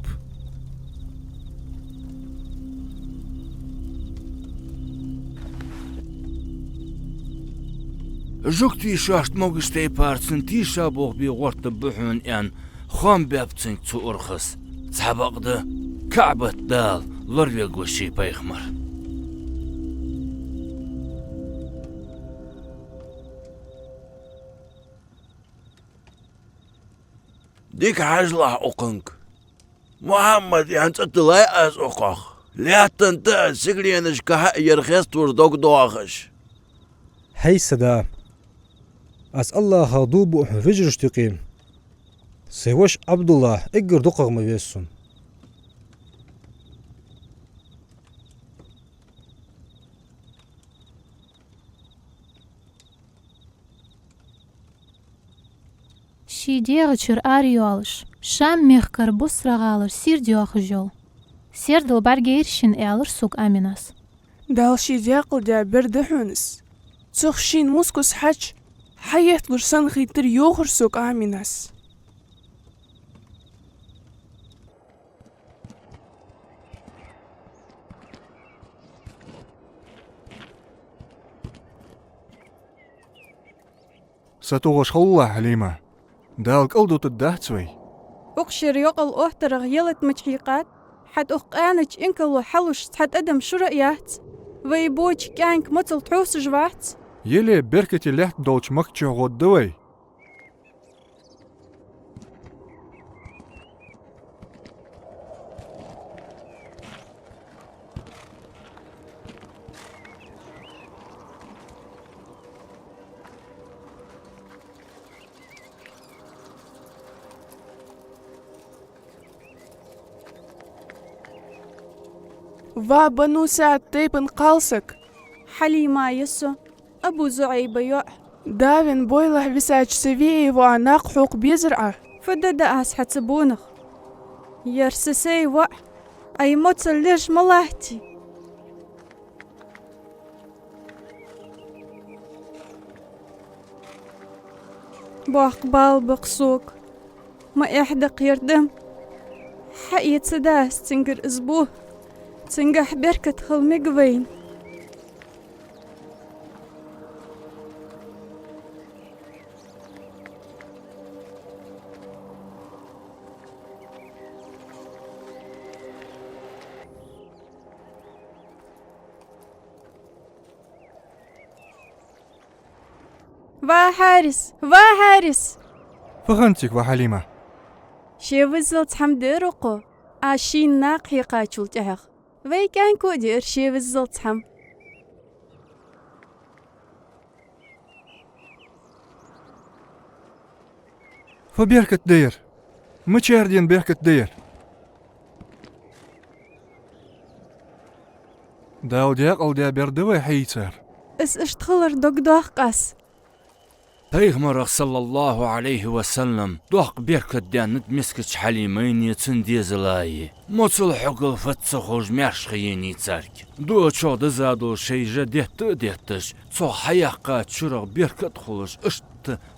جوكتي شاشت موغشتي بارتسن تيشا بوغ بي غورت بحون ان خام بابتسن تو ارخص تحبق ده كعبة دال لروي قوشي بيخمر ديك حاجلح أقنك محمد ينتت لا أز أقخ لا تنتهي سجلينش كحق يرخص وردوك دواخش هي سدا أس الله خاضوب وحفجرش تقيم سيوش عبد الله اقر دقق ما بيسون شيديغ چر آريوالش شام ميخكر بسرا غالر سير ديوخ جول سير دل بارگيرشن االر سوق اميناس دال شيدياقل ديا بردحونس تخشين موسكوس حج حياة لرسان خيتر يوخر سوق اميناس ستوغش خلا حليمة دالك ألدو تدهتسوي أقشر يقل أهترغ يلت مجحيقات حد أقانج إنكلو حلوش حد أدم شرقيات ويبوج كانك متل تحوس جوات يلي بركتي لحت دوش مكتشو غدوي va banu saad teipen qalsak حليمة يسو أبو زعيب يوع دافن بويله بساج سفيه وعناق حوق بيزرعه فددا أس حتسبونخ يرسسي وع أي موتسل ليش ملاحتي بوحقبال بقصوك ما يحدق يردم حقية سداس تنقر أسبوه تنقح بركة خلمي قوين وحارس فغنتك وحليمة شي وزلت حمد رقو عشين ناقي قاتل تهغ وي كان كودير شي وزلت حم فبيركت دير متشاردين بيركت دير داو دياق أو ديا بيردوي حيتر اس اشتخلر دوك دوخ قاس Peygamber sallallahu aleyhi ve sellem doq berkat dianet miskich halimeyn yetsin dizelayi. Mosul hukul fatsa xoj mershkhiyeni tsark. Do çoda zado şeyje dettish. So hayaqqa çuraq berkat xuluş işt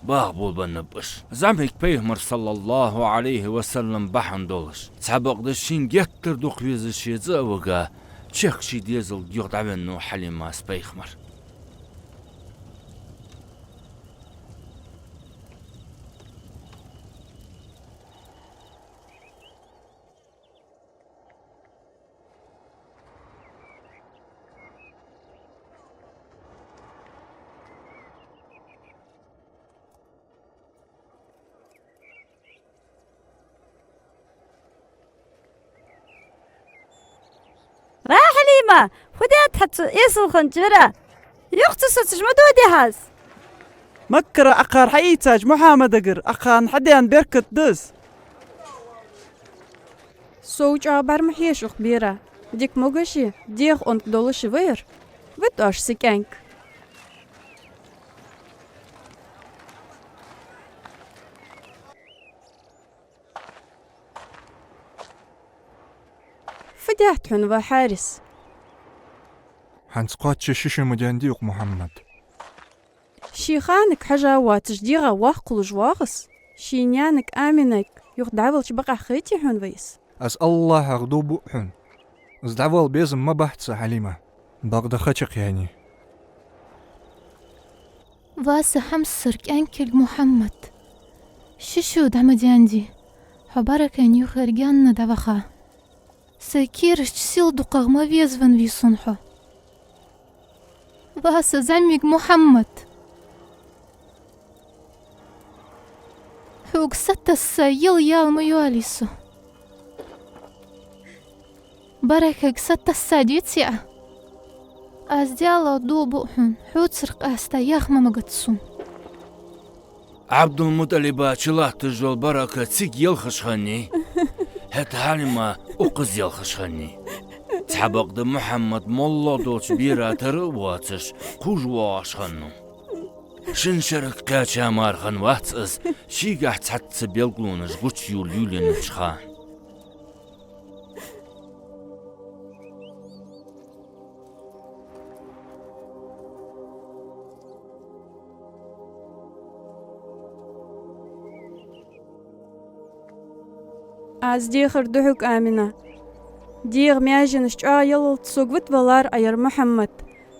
bağ bolbanıbış. Zamek Peygamber sallallahu aleyhi ve sellem bahandoluş. Sabaqda şin gettir doq vezi şezavaga. Çekşi dizel yoqdavenno halimas Peygamber. حليمة خدات حتى يسل خنجرة يختص مدودي هاز مكر أقار حيتاج محمد أقر أقان حديان بركت دز سوج عبر محيش أخبيرة ديك موغشي ديخ أنت دولش وير وداش سكانك فديات حن وحارس حنسقات شيش مجانديق محمد شيخانك حاجة واتجديغا واقل جواغس شينيانك آمنك يخدعولش بقى خيتي حن ويس أس الله أغضب حن زدعوال بيزم ما بحث حليمة بغدا خشق يعني واسا حمسرك أنكل محمد ششو دعمدياندي حبارك أن يخرجان دعوخا سكيرش سيل دقاغ ما فيزفن في صنحو واسا زعمك محمد حوق ستة السايل يال ميواليسو بركك ستة الساديتيا أزديالا دوبوحن حوتسرق أستا ياخما مقدسون عبد المطلب چلا تجول بركة تسيك يلخش خاني هت حالما أقز يلخش خاني تحبق محمد مولا دوش بيرا ترواتش قوجواش خانو شنشرك كاچا مارخن واتس شيقاح تحت بيلقلونش غوش يوليولين خان از ديخر دحوك آمنة ديغ مياجنش يلل تسوقوت والار أير محمد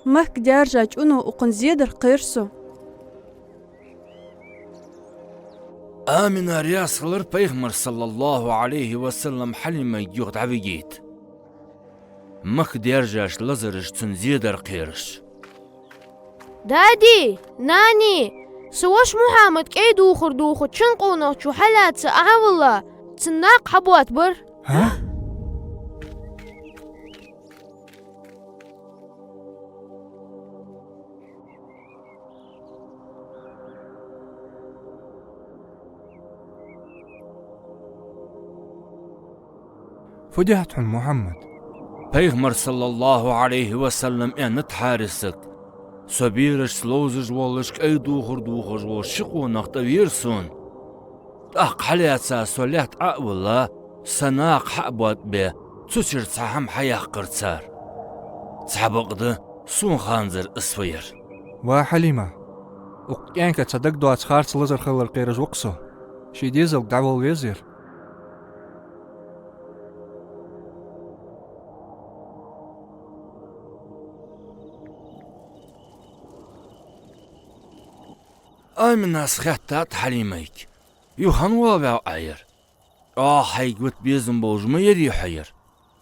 مهك دارجاج أنو أقن زيدر قيرسو آمنا رياس خلر بيغمر صلى الله عليه وسلم حليما يغد عبيجيت مهك دارجاش لزرش تنزيدر قيرش دادي ناني سواش محمد كي دوخر تشنقونا شو حالات والله تناق حبوات بر ها؟ فجأت محمد بيغمر صلى الله عليه وسلم ان تحارسك سبيرش سلوزج والشك اي دوخر وشقو نقط ويرسون أق حلياتسا سوليات والله سناق حبوات به تشير تسحم حياة قرصار تحبقد سون خانزر اسوير وحليمة وقيانك تصدق دو أتخارس لزر خلر قيرج وقصو شي ديزل دعوة الوزير من ناس خياتات حليميك يوهن وابع عير حيقوت بيزن بوج ما يري حير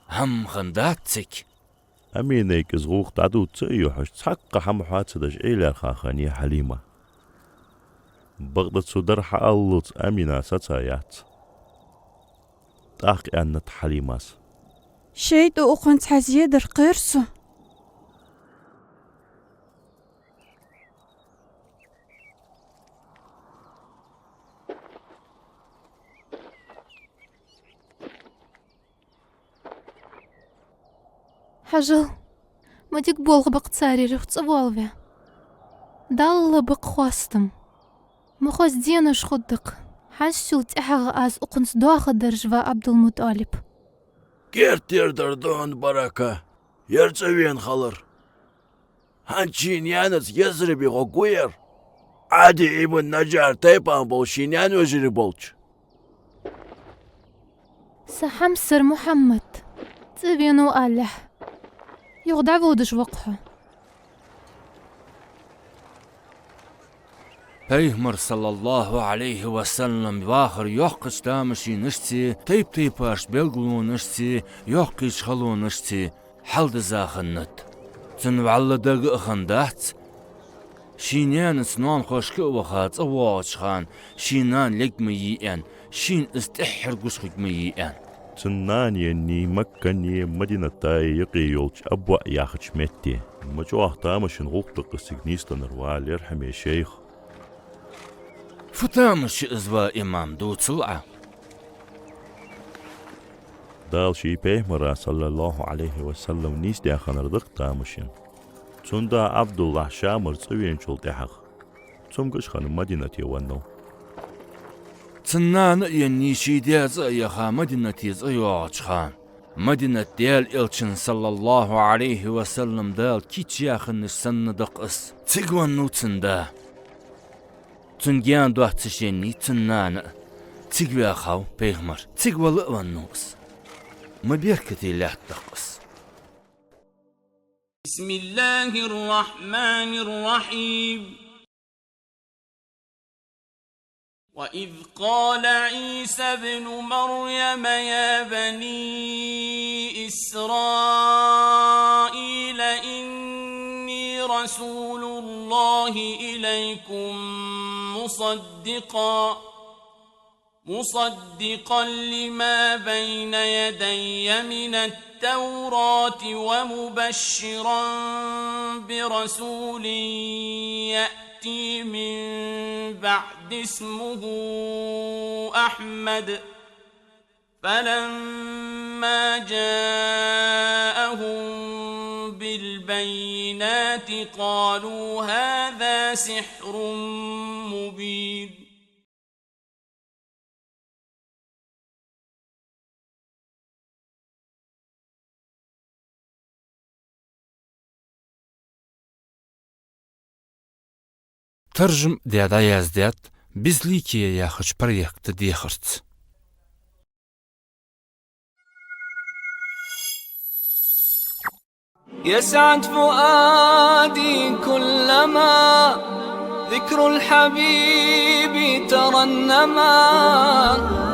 هم خنداتك أمينيك زغوخ تعدو تسيوحش تحق حمحات سدش إيلار خاخاني حليمة بغدت سودر حالوت أمينة ستايات تاق أنت حليماس شيد أقن تحزيدر قيرسو حاجل ما ديك بولغ بقتاري ريخ تصوالفي دال بق خواستم مخوز دينش خدق حاجتو تحغ از اقنس دواخ درجوا عبد المطلب كيرتير دردون بركة يرتوين خلر هانشين يانس يزربي غوير عادي ابن نجار تيبان بوشين يان وجري بولش سحمسر محمد تبينو أله يغدع ودش وقحه بيغمر صلى الله عليه وسلم واخر يوقش دامشي نشتي تيباش بلغلو نشتي يوقش خلو نشتي حلد زاخنت تنوعل دق اخندات شينيان سنان خوشك وخات اواج خان شينان لك ميئن شين استحر قشخك ميئن تنان يني مكني مدينة تاي يقي يولش أبوأ ياخدش متي مجوه تامشن غوقتق السجنيستن روال يرحم يا شيخ فتامش ازوا امام دو طلعة دال شي بيهمرا صلى الله عليه وسلم نيس دي خنردق تامشن توندا عبد الله شامر تسوين شول تحق تسومقش خان مدينة يوانو تنان يني شي ديز ايخا مدينة يز ايوغش خان مدينة ديال إلشن صلى الله عليه وسلم دال كيتش ياخن السندق اس تيغوان نوتسن دا تنجيان دوه تشيني تنان تيغويا خاو بيغمر تيغوا لقوان نوس مبيركتي لحتقس. بسم الله الرحمن الرحيم. وإذ قال عيسى ابن مريم يا بني إسرائيل إني رسول الله إليكم مصدقا لما بين يدي من التوراة ومبشرا برسول يأتي من بعد اسمه أحمد فلما جاءهم بالبينات قالوا هذا سحر مبين. ترجم ديادا يازديات بزليكي يا خش بريكت ديخرت. يسعد فؤادي كلما ذكر الحبيب ترنما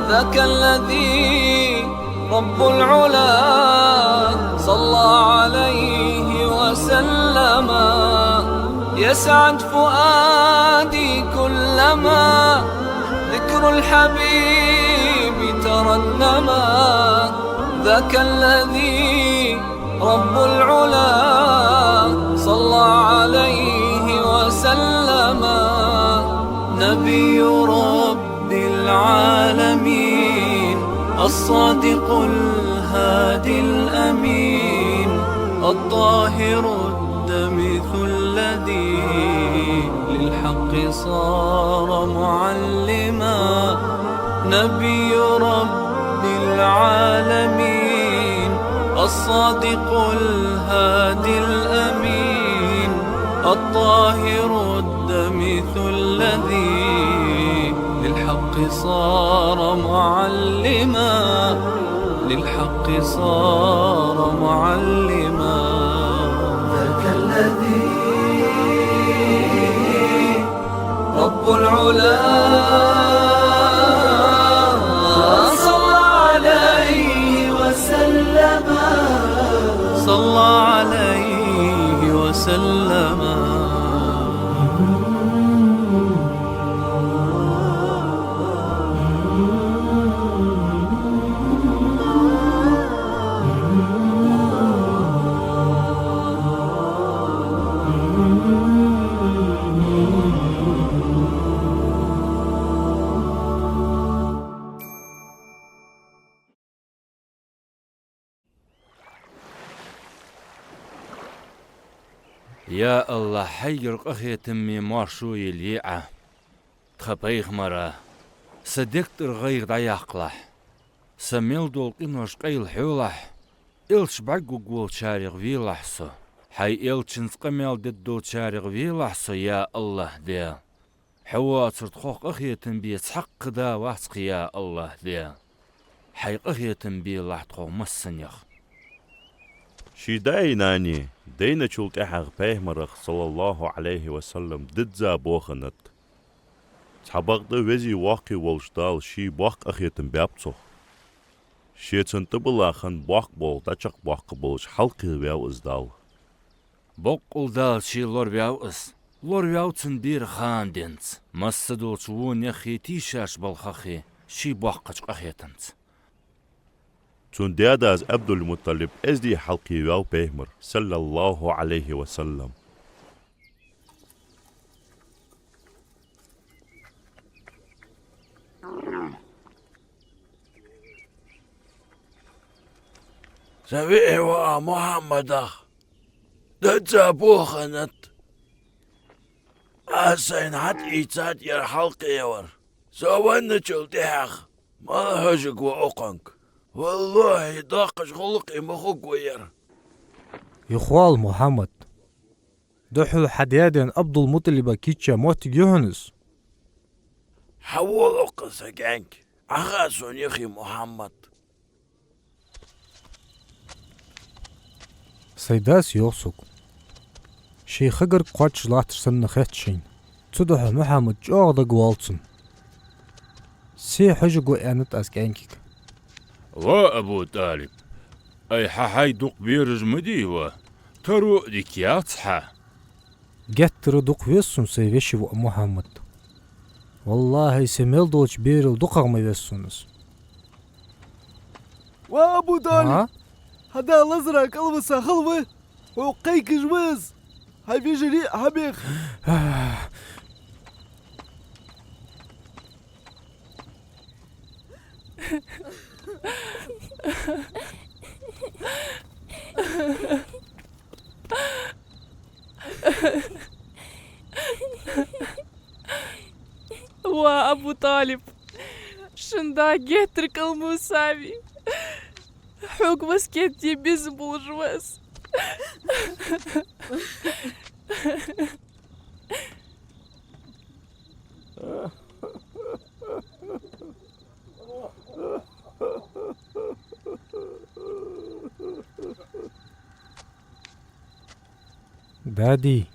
ذاك الذي رب العلا صلى عليه وسلم. يسعد فؤادي كلما ذكر الحبيب ترنما ذاك الذي رب العلا صلى عليه وسلم. نبي رب العالمين الصادق الهادي الأمين الطاهر الدمث الذي للحق صار معلما. نبي رب العالمين الصادق الهادي الأمين الطاهر الدمث الذي للحق صار معلما. للحق صار معلما. ذاك الذي رب العلا صلى عليه وسلم. صلى عليه وسلم. يا الله حير أخي تمي مارشو يليعة تخبيخ مرة صدقت الغير ضياقلح سميل دول قنوش قيل حولح إلش بعقو قول شارغ فيلحسو حي إلشن سقميل ددو شارغ فيلحسو يا الله ديال حوات رتخوق أخي تنبي تحق دا واسق يا الله ديال حي أخي تنبي لحتخو مسنيخ شيداي ناني دينا شولك أحغ بيهمرخ صلى الله عليه وسلم ددزا بوخنت تحبق دو وزي واقي والشدال شي باق أخيتن بيابتو شي تنتبلاخن باق بول داچق باق بولش حلقي وياو ازدال بقول دال شي لور بياو اس لور بياو تنبير خان دينت مسدول شوون يخي تيشاش بالخخي شي باقچ أخيتنت تون دياداز عبد المطلب ازدي حلقي وياو بيهمر صلى الله عليه وسلم سبيعوا محمد دجا بوخنت أسين حد إيتاد يرحلق يور سوان نجل ديخ ما هجق وأقنك والله ضاقش خلقي مخوك وير. يخوال محمد دحل حديادين عبد المطلب كيتشا موت يونس حول قصك عنك أخاسون يخي محمد. سيداس يوسك شيخ خقر قواتش لاتر سن خيتشين تدح محمد جوغدق والتسن سي حجقو انت اسكانكيك وأبو طالب أي حاي دوق بيرج مديوة ترو ديكيات حا جتر دوق ويسون سي وشي محمد والله سميل دوش بيرل دوقغ ما يسونس وابو طالب هذا الازرق البسه خلوه وقيك جوز هاي بيجري حبيخ. وأبو طالب شندا جيترك الموسامي حوق مسكت يبيزبو جواز. دادي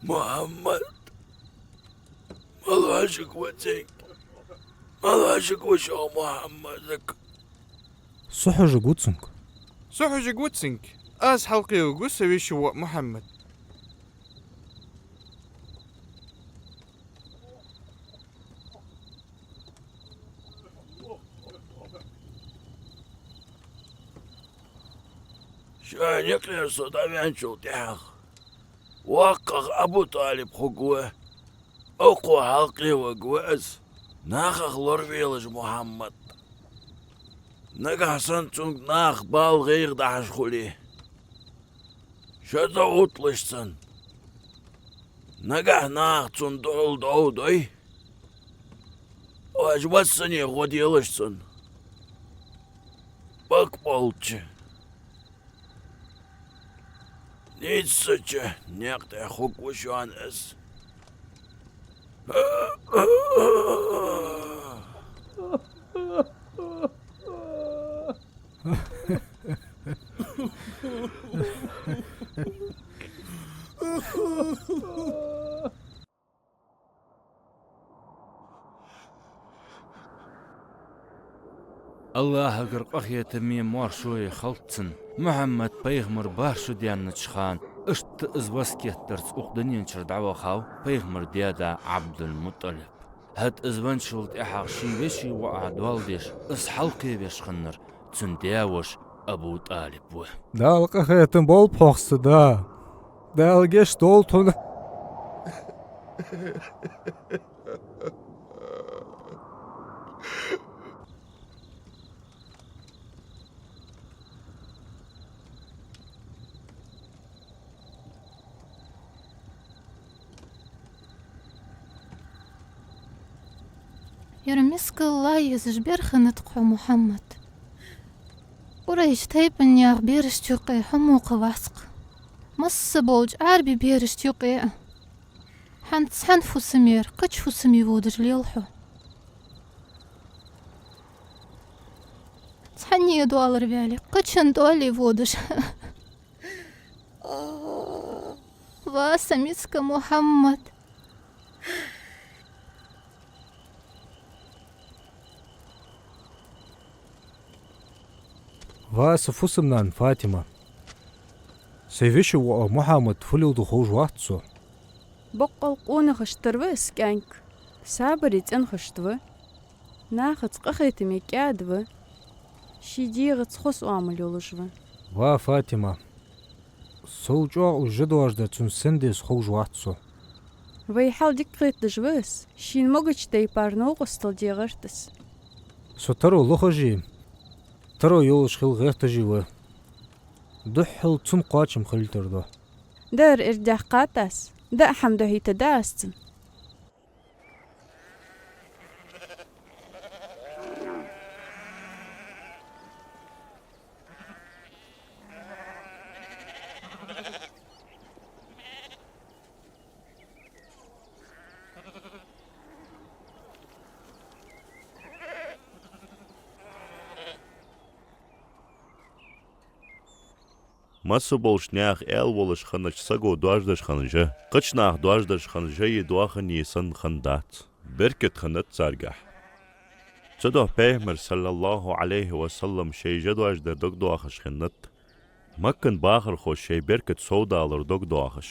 محمد ماذا عشق وتيك ماذا عشق وشو محمدك صحج قوتسنك صحج قوتسنك أس حلقي وقوس ويشو محمد. شان يقنع صدامي عن شو تحق وقق أبو طالب خقوه أقوى حلقي وقوز ناخخ لوربيلج محمد نقع سنتونك ناخ بال غير دحش خليه شتا اوتلشتن نقع ناخ تون دول دو دوي واجبتسن يغوديلشتن بك بولتش نيتسچه نيقت خوك وشوان اس الله قرق أخي تميم وارشوي خلطسن محمد بيغمر بارشو ديان نتشخان اشت ازبسكي ترس اقدن ينشر دعوة خاو بيغمر ديادا عبد المطلب هات ازبان شولت احاق شي بشي وقعد والديش اس حلقي بيش خنر تسن دياوش أبو طالب وه دالق أخيتن بول بوخست دا دالقش دولتون يرمسك الله يزجبر خنتقو محمد وريش تيبن ياغ بيرش تيقي حموق واسق مص بولج عربي بيرش تيقي حن فوسمير قج فوسمي وودج ليلحو تحني يدوال ربيالي قجن دولي وودج واسميسك محمد واس فوسمنان فاطمة سيفيشو محمد فلو دخوج واتسو بقل قون خشترو اسكانك سابريت ان خشتو ناخت قخيت ميكادو شيديغت خص عملولشو وا فاطمة سوجو وجدوش دا تون سندس خوج واتسو وي حال ديكريت دجوس شين موغش دي بارنو قستل ديغرتس سوترو لخجي ترى يولش خل غير تجيوه دحل تم قاتشم خلتر ده دار إرجاح قاتس دا حمده هي تداستن Massa bolş neach bolış xanach sago dojdaş xanja. Qıçnaq dojdaş xanjayı duaxın yesan xandat. Berket xanat sargah. Çadoh Peyğəmbər sallallahu aleyhi və sallam şeycə dojda dog duaxış xanat. Makkan baxır xoş şey berket soda alır dog duaxış.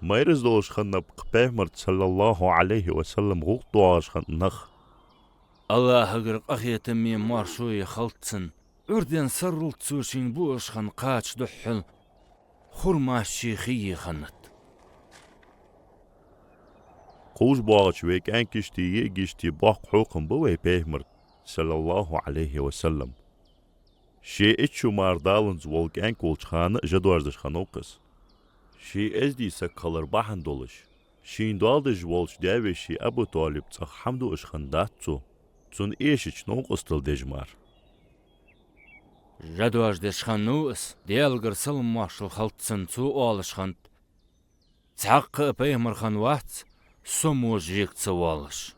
Mayrız doluş xanap Peyğəmbər sallallahu aleyhi və sallam ruq duaxış xanaq. Allah qırq axiyetim mi marşuy xaltsın. Үрден саррыл цушин буышхан қач дұхыл, хурма шихи ханат. Қуж бағыч век әнкішті егішті бақ қоқын бұвай Peyğəmbər sallallahu aleyhi və sallam. Şey içü mardalınız volk ənk olçxanı jadvarzdış xanoqız. Şey ezdiyse kalır baxın doluş. Şeyin doğaldış volç dəveşi Abu Talib çaq hamdu ışxan datsu. Çun eşiç noqıstil dejmar. Жадуажды шхануыс, диалгар сылым машыл халтсын цу олышхан. Цаққы Peyğəmbər хан вац, сому жекцы олыш.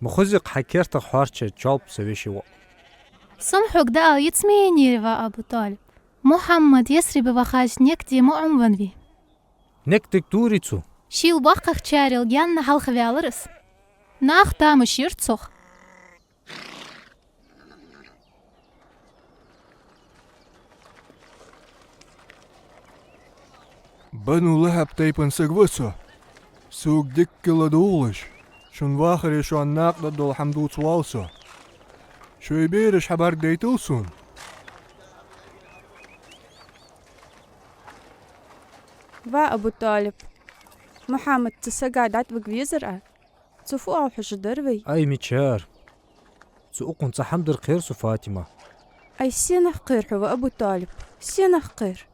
مخزق حكيرت حارشة جالب سويشي و سمحك دا يتسميني روا أبو طالب محمد يسري ببخاش نكتي مؤمن بي نكتك دوريتو شيل باقق تشاريل جان حلخ فيالرس ناخ تام شيرتسوخ بنو لهب تيبن سقوسو سوق ديك لدولش شون واخر شو الناقد دول حمدو توالسو شو يبيرش حبار ديتوسون با أبو طالب محمد تسقعد عتبك بيزرع تفوق أو حش دربي أي ميتشار سوقن تحمدر خير سو فاطمة أي سينه قير هو أبو طالب سينه قير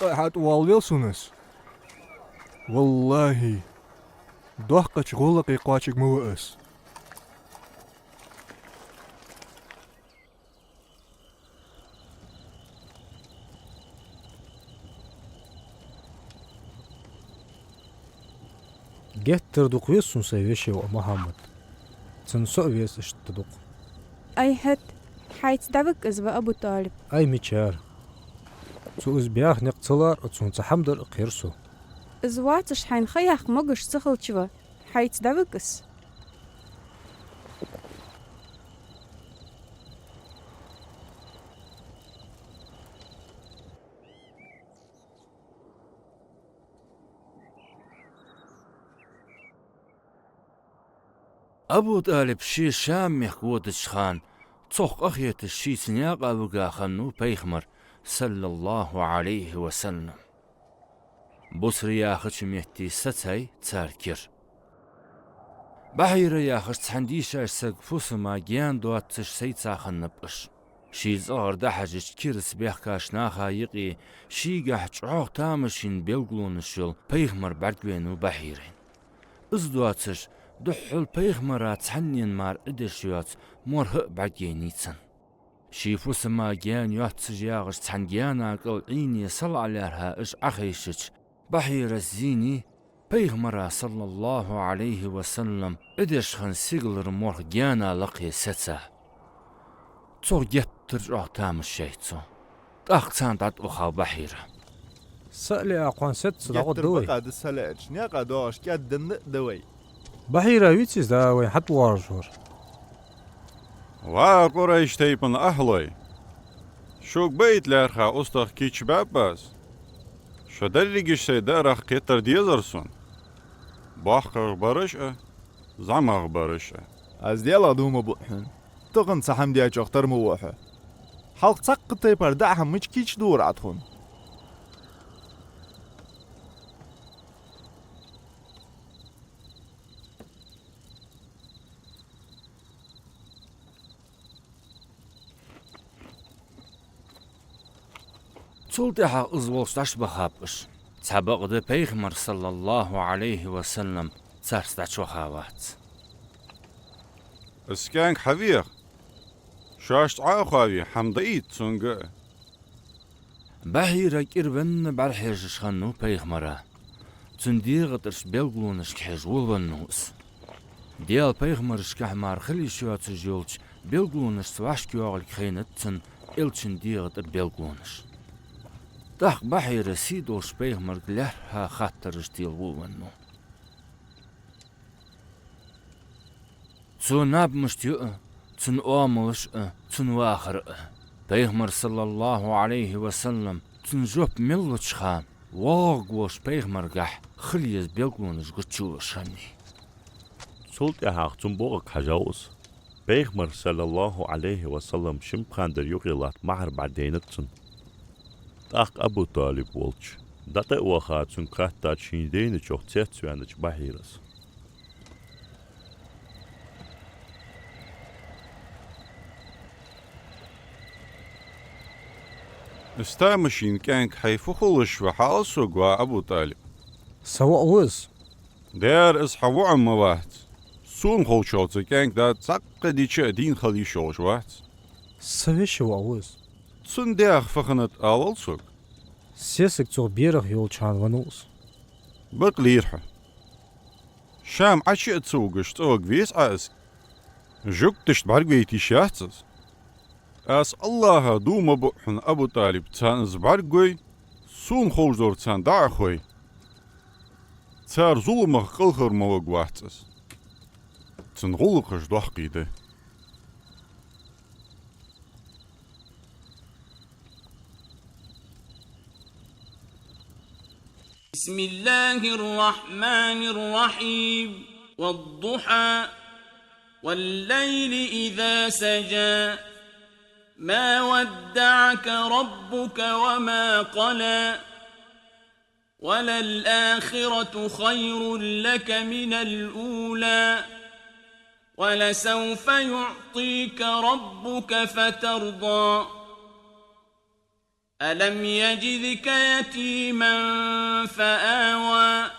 حت والويلسونس والله ضحكة غلق يقاتشك موئس جهتر دوق ويسون سيوشي ومحمد تنسو ويس اشتدوق أي هت حيت دبك إزبا أبو طالب أي ميتشار سو إزبياخ نقتلار أتسون تحمدر قيرسو إزواتش حين خياخ مقش سخل شوا حيت دبكس أبو طالب شي شام يخوت الشخان تصخ أخية الشي سنياق أبوغا خنو Peyğəmbər sallallahu aleyhi və səlləm. بصري ياخش ميهتي ستاي تاركير بحيرة ياخش تحنديش أرسق فوسما جيان دواتش سيتا خنبقش شيز أردا حاجش كيرس بيحكاش ناخا يقي شي قاحج عوق تامشين بيلقلون الشل Peyğəmbər بردوينو بحيرين إزدواتش دحل Peyğəmbər'a تحنين مار إدشيوات مرهق بعجينيتسن شي فوسما جيان يواتش ياخش تحنجيان أقل عيني صل عليها إش أخيشش بحيرة الزيني Peyğəmbər sallallahu aleyhi və səlləm edəşxən siqlır morx gana laqi setsə. Çox gettir aqtamış şeyço. Aqçan dat oxa bahira. سألي أقوان ست صداقات دوي قد السلاج نيقا دوش كدن دوي بحيرة ويتسيز داوي حتى وارجور وقريش تيبن أهلي شوك بيت لارخا أستخ كيش باباس شدريجش سيدارخ قطر ديزرسون باخر برشة زعمغ برشة از ديالا دوما بوحن تغن سحم ديا جوختر موحة حلق سق تيبر دعها مش كيش دور عطهن Çoldaha ızvolstaş baxapış. Sabaqda Peyğəmbər sallallahu aleyhi və səlləm تسارستاش وخاوات اسكانك حبيخ شاشت عاخاوي حمدئيت سونغ باهيرا كيربن برحيش خنو بيغمرا تندير غترش بيلغلونش كحجول ونوس ديال بيغمرش كحمار خلي شوات جولش بيلغلونش سواش كيوغل كخينتن إلشن دي غتر بيلغلونش داخ باهيرا سيدوش بيغمر لها خاطرش ديال ونو تسو ناب مشتيو تن اوملش تن واخر بيغمر صلى الله عليه وسلم تن جوب ملوش خام واغوش بيغمر قح خليز بيلغونش قتشو شاني سولت هاق تنبوغك حجاوز بيغمر صلى الله عليه وسلم شمخان در يغيلات معر بعدينتن داق أبو طالب ولش داتا وخات سن قاتا تشيندين جوغ تيتسوانج باهيرس استامشين كانك حيفو خلش وحالسو قوا أبو طالب سواء وز دير إصحابو عم واحد سون خلشوت كانك دا تساق ديشا دين خلي شوش واحد سويش وز سون دير فخنت آلال سوك سيسك تو بيرغ يولشان ونوس بقليرها شام عشي تسوقش توق فيس عاس جوك تشتبار بيتي شاهتز أس الله دوم بحن أبو طالب تان زبارقوي سون خوزور تان داخوي تار ظلم قلخر موق واحتس تنغلقش دوحقيده بسم الله الرحمن الرحيم والضحى والليل إذا سجى ما ودعك ربك وما قلى وللآخرة خير لك من الأولى ولسوف يعطيك ربك فترضى ألم يجدك يتيما فآوى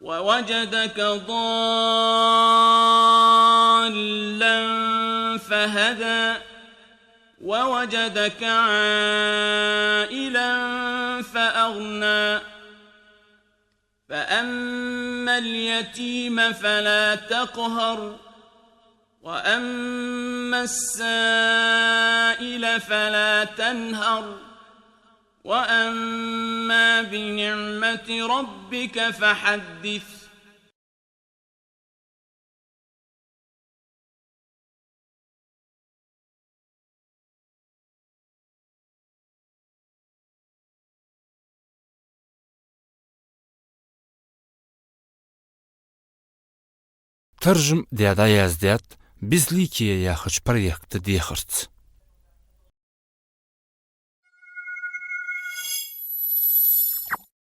ووجدك ضالا فهدى ووجدك عائلا فأغنى فأما اليتيم فلا تقهر وأما السائل فلا تنهر وأما بنعمة ربك فحدث ترجم ديادا يزداد بزليكي ياخش بريكت ديخرت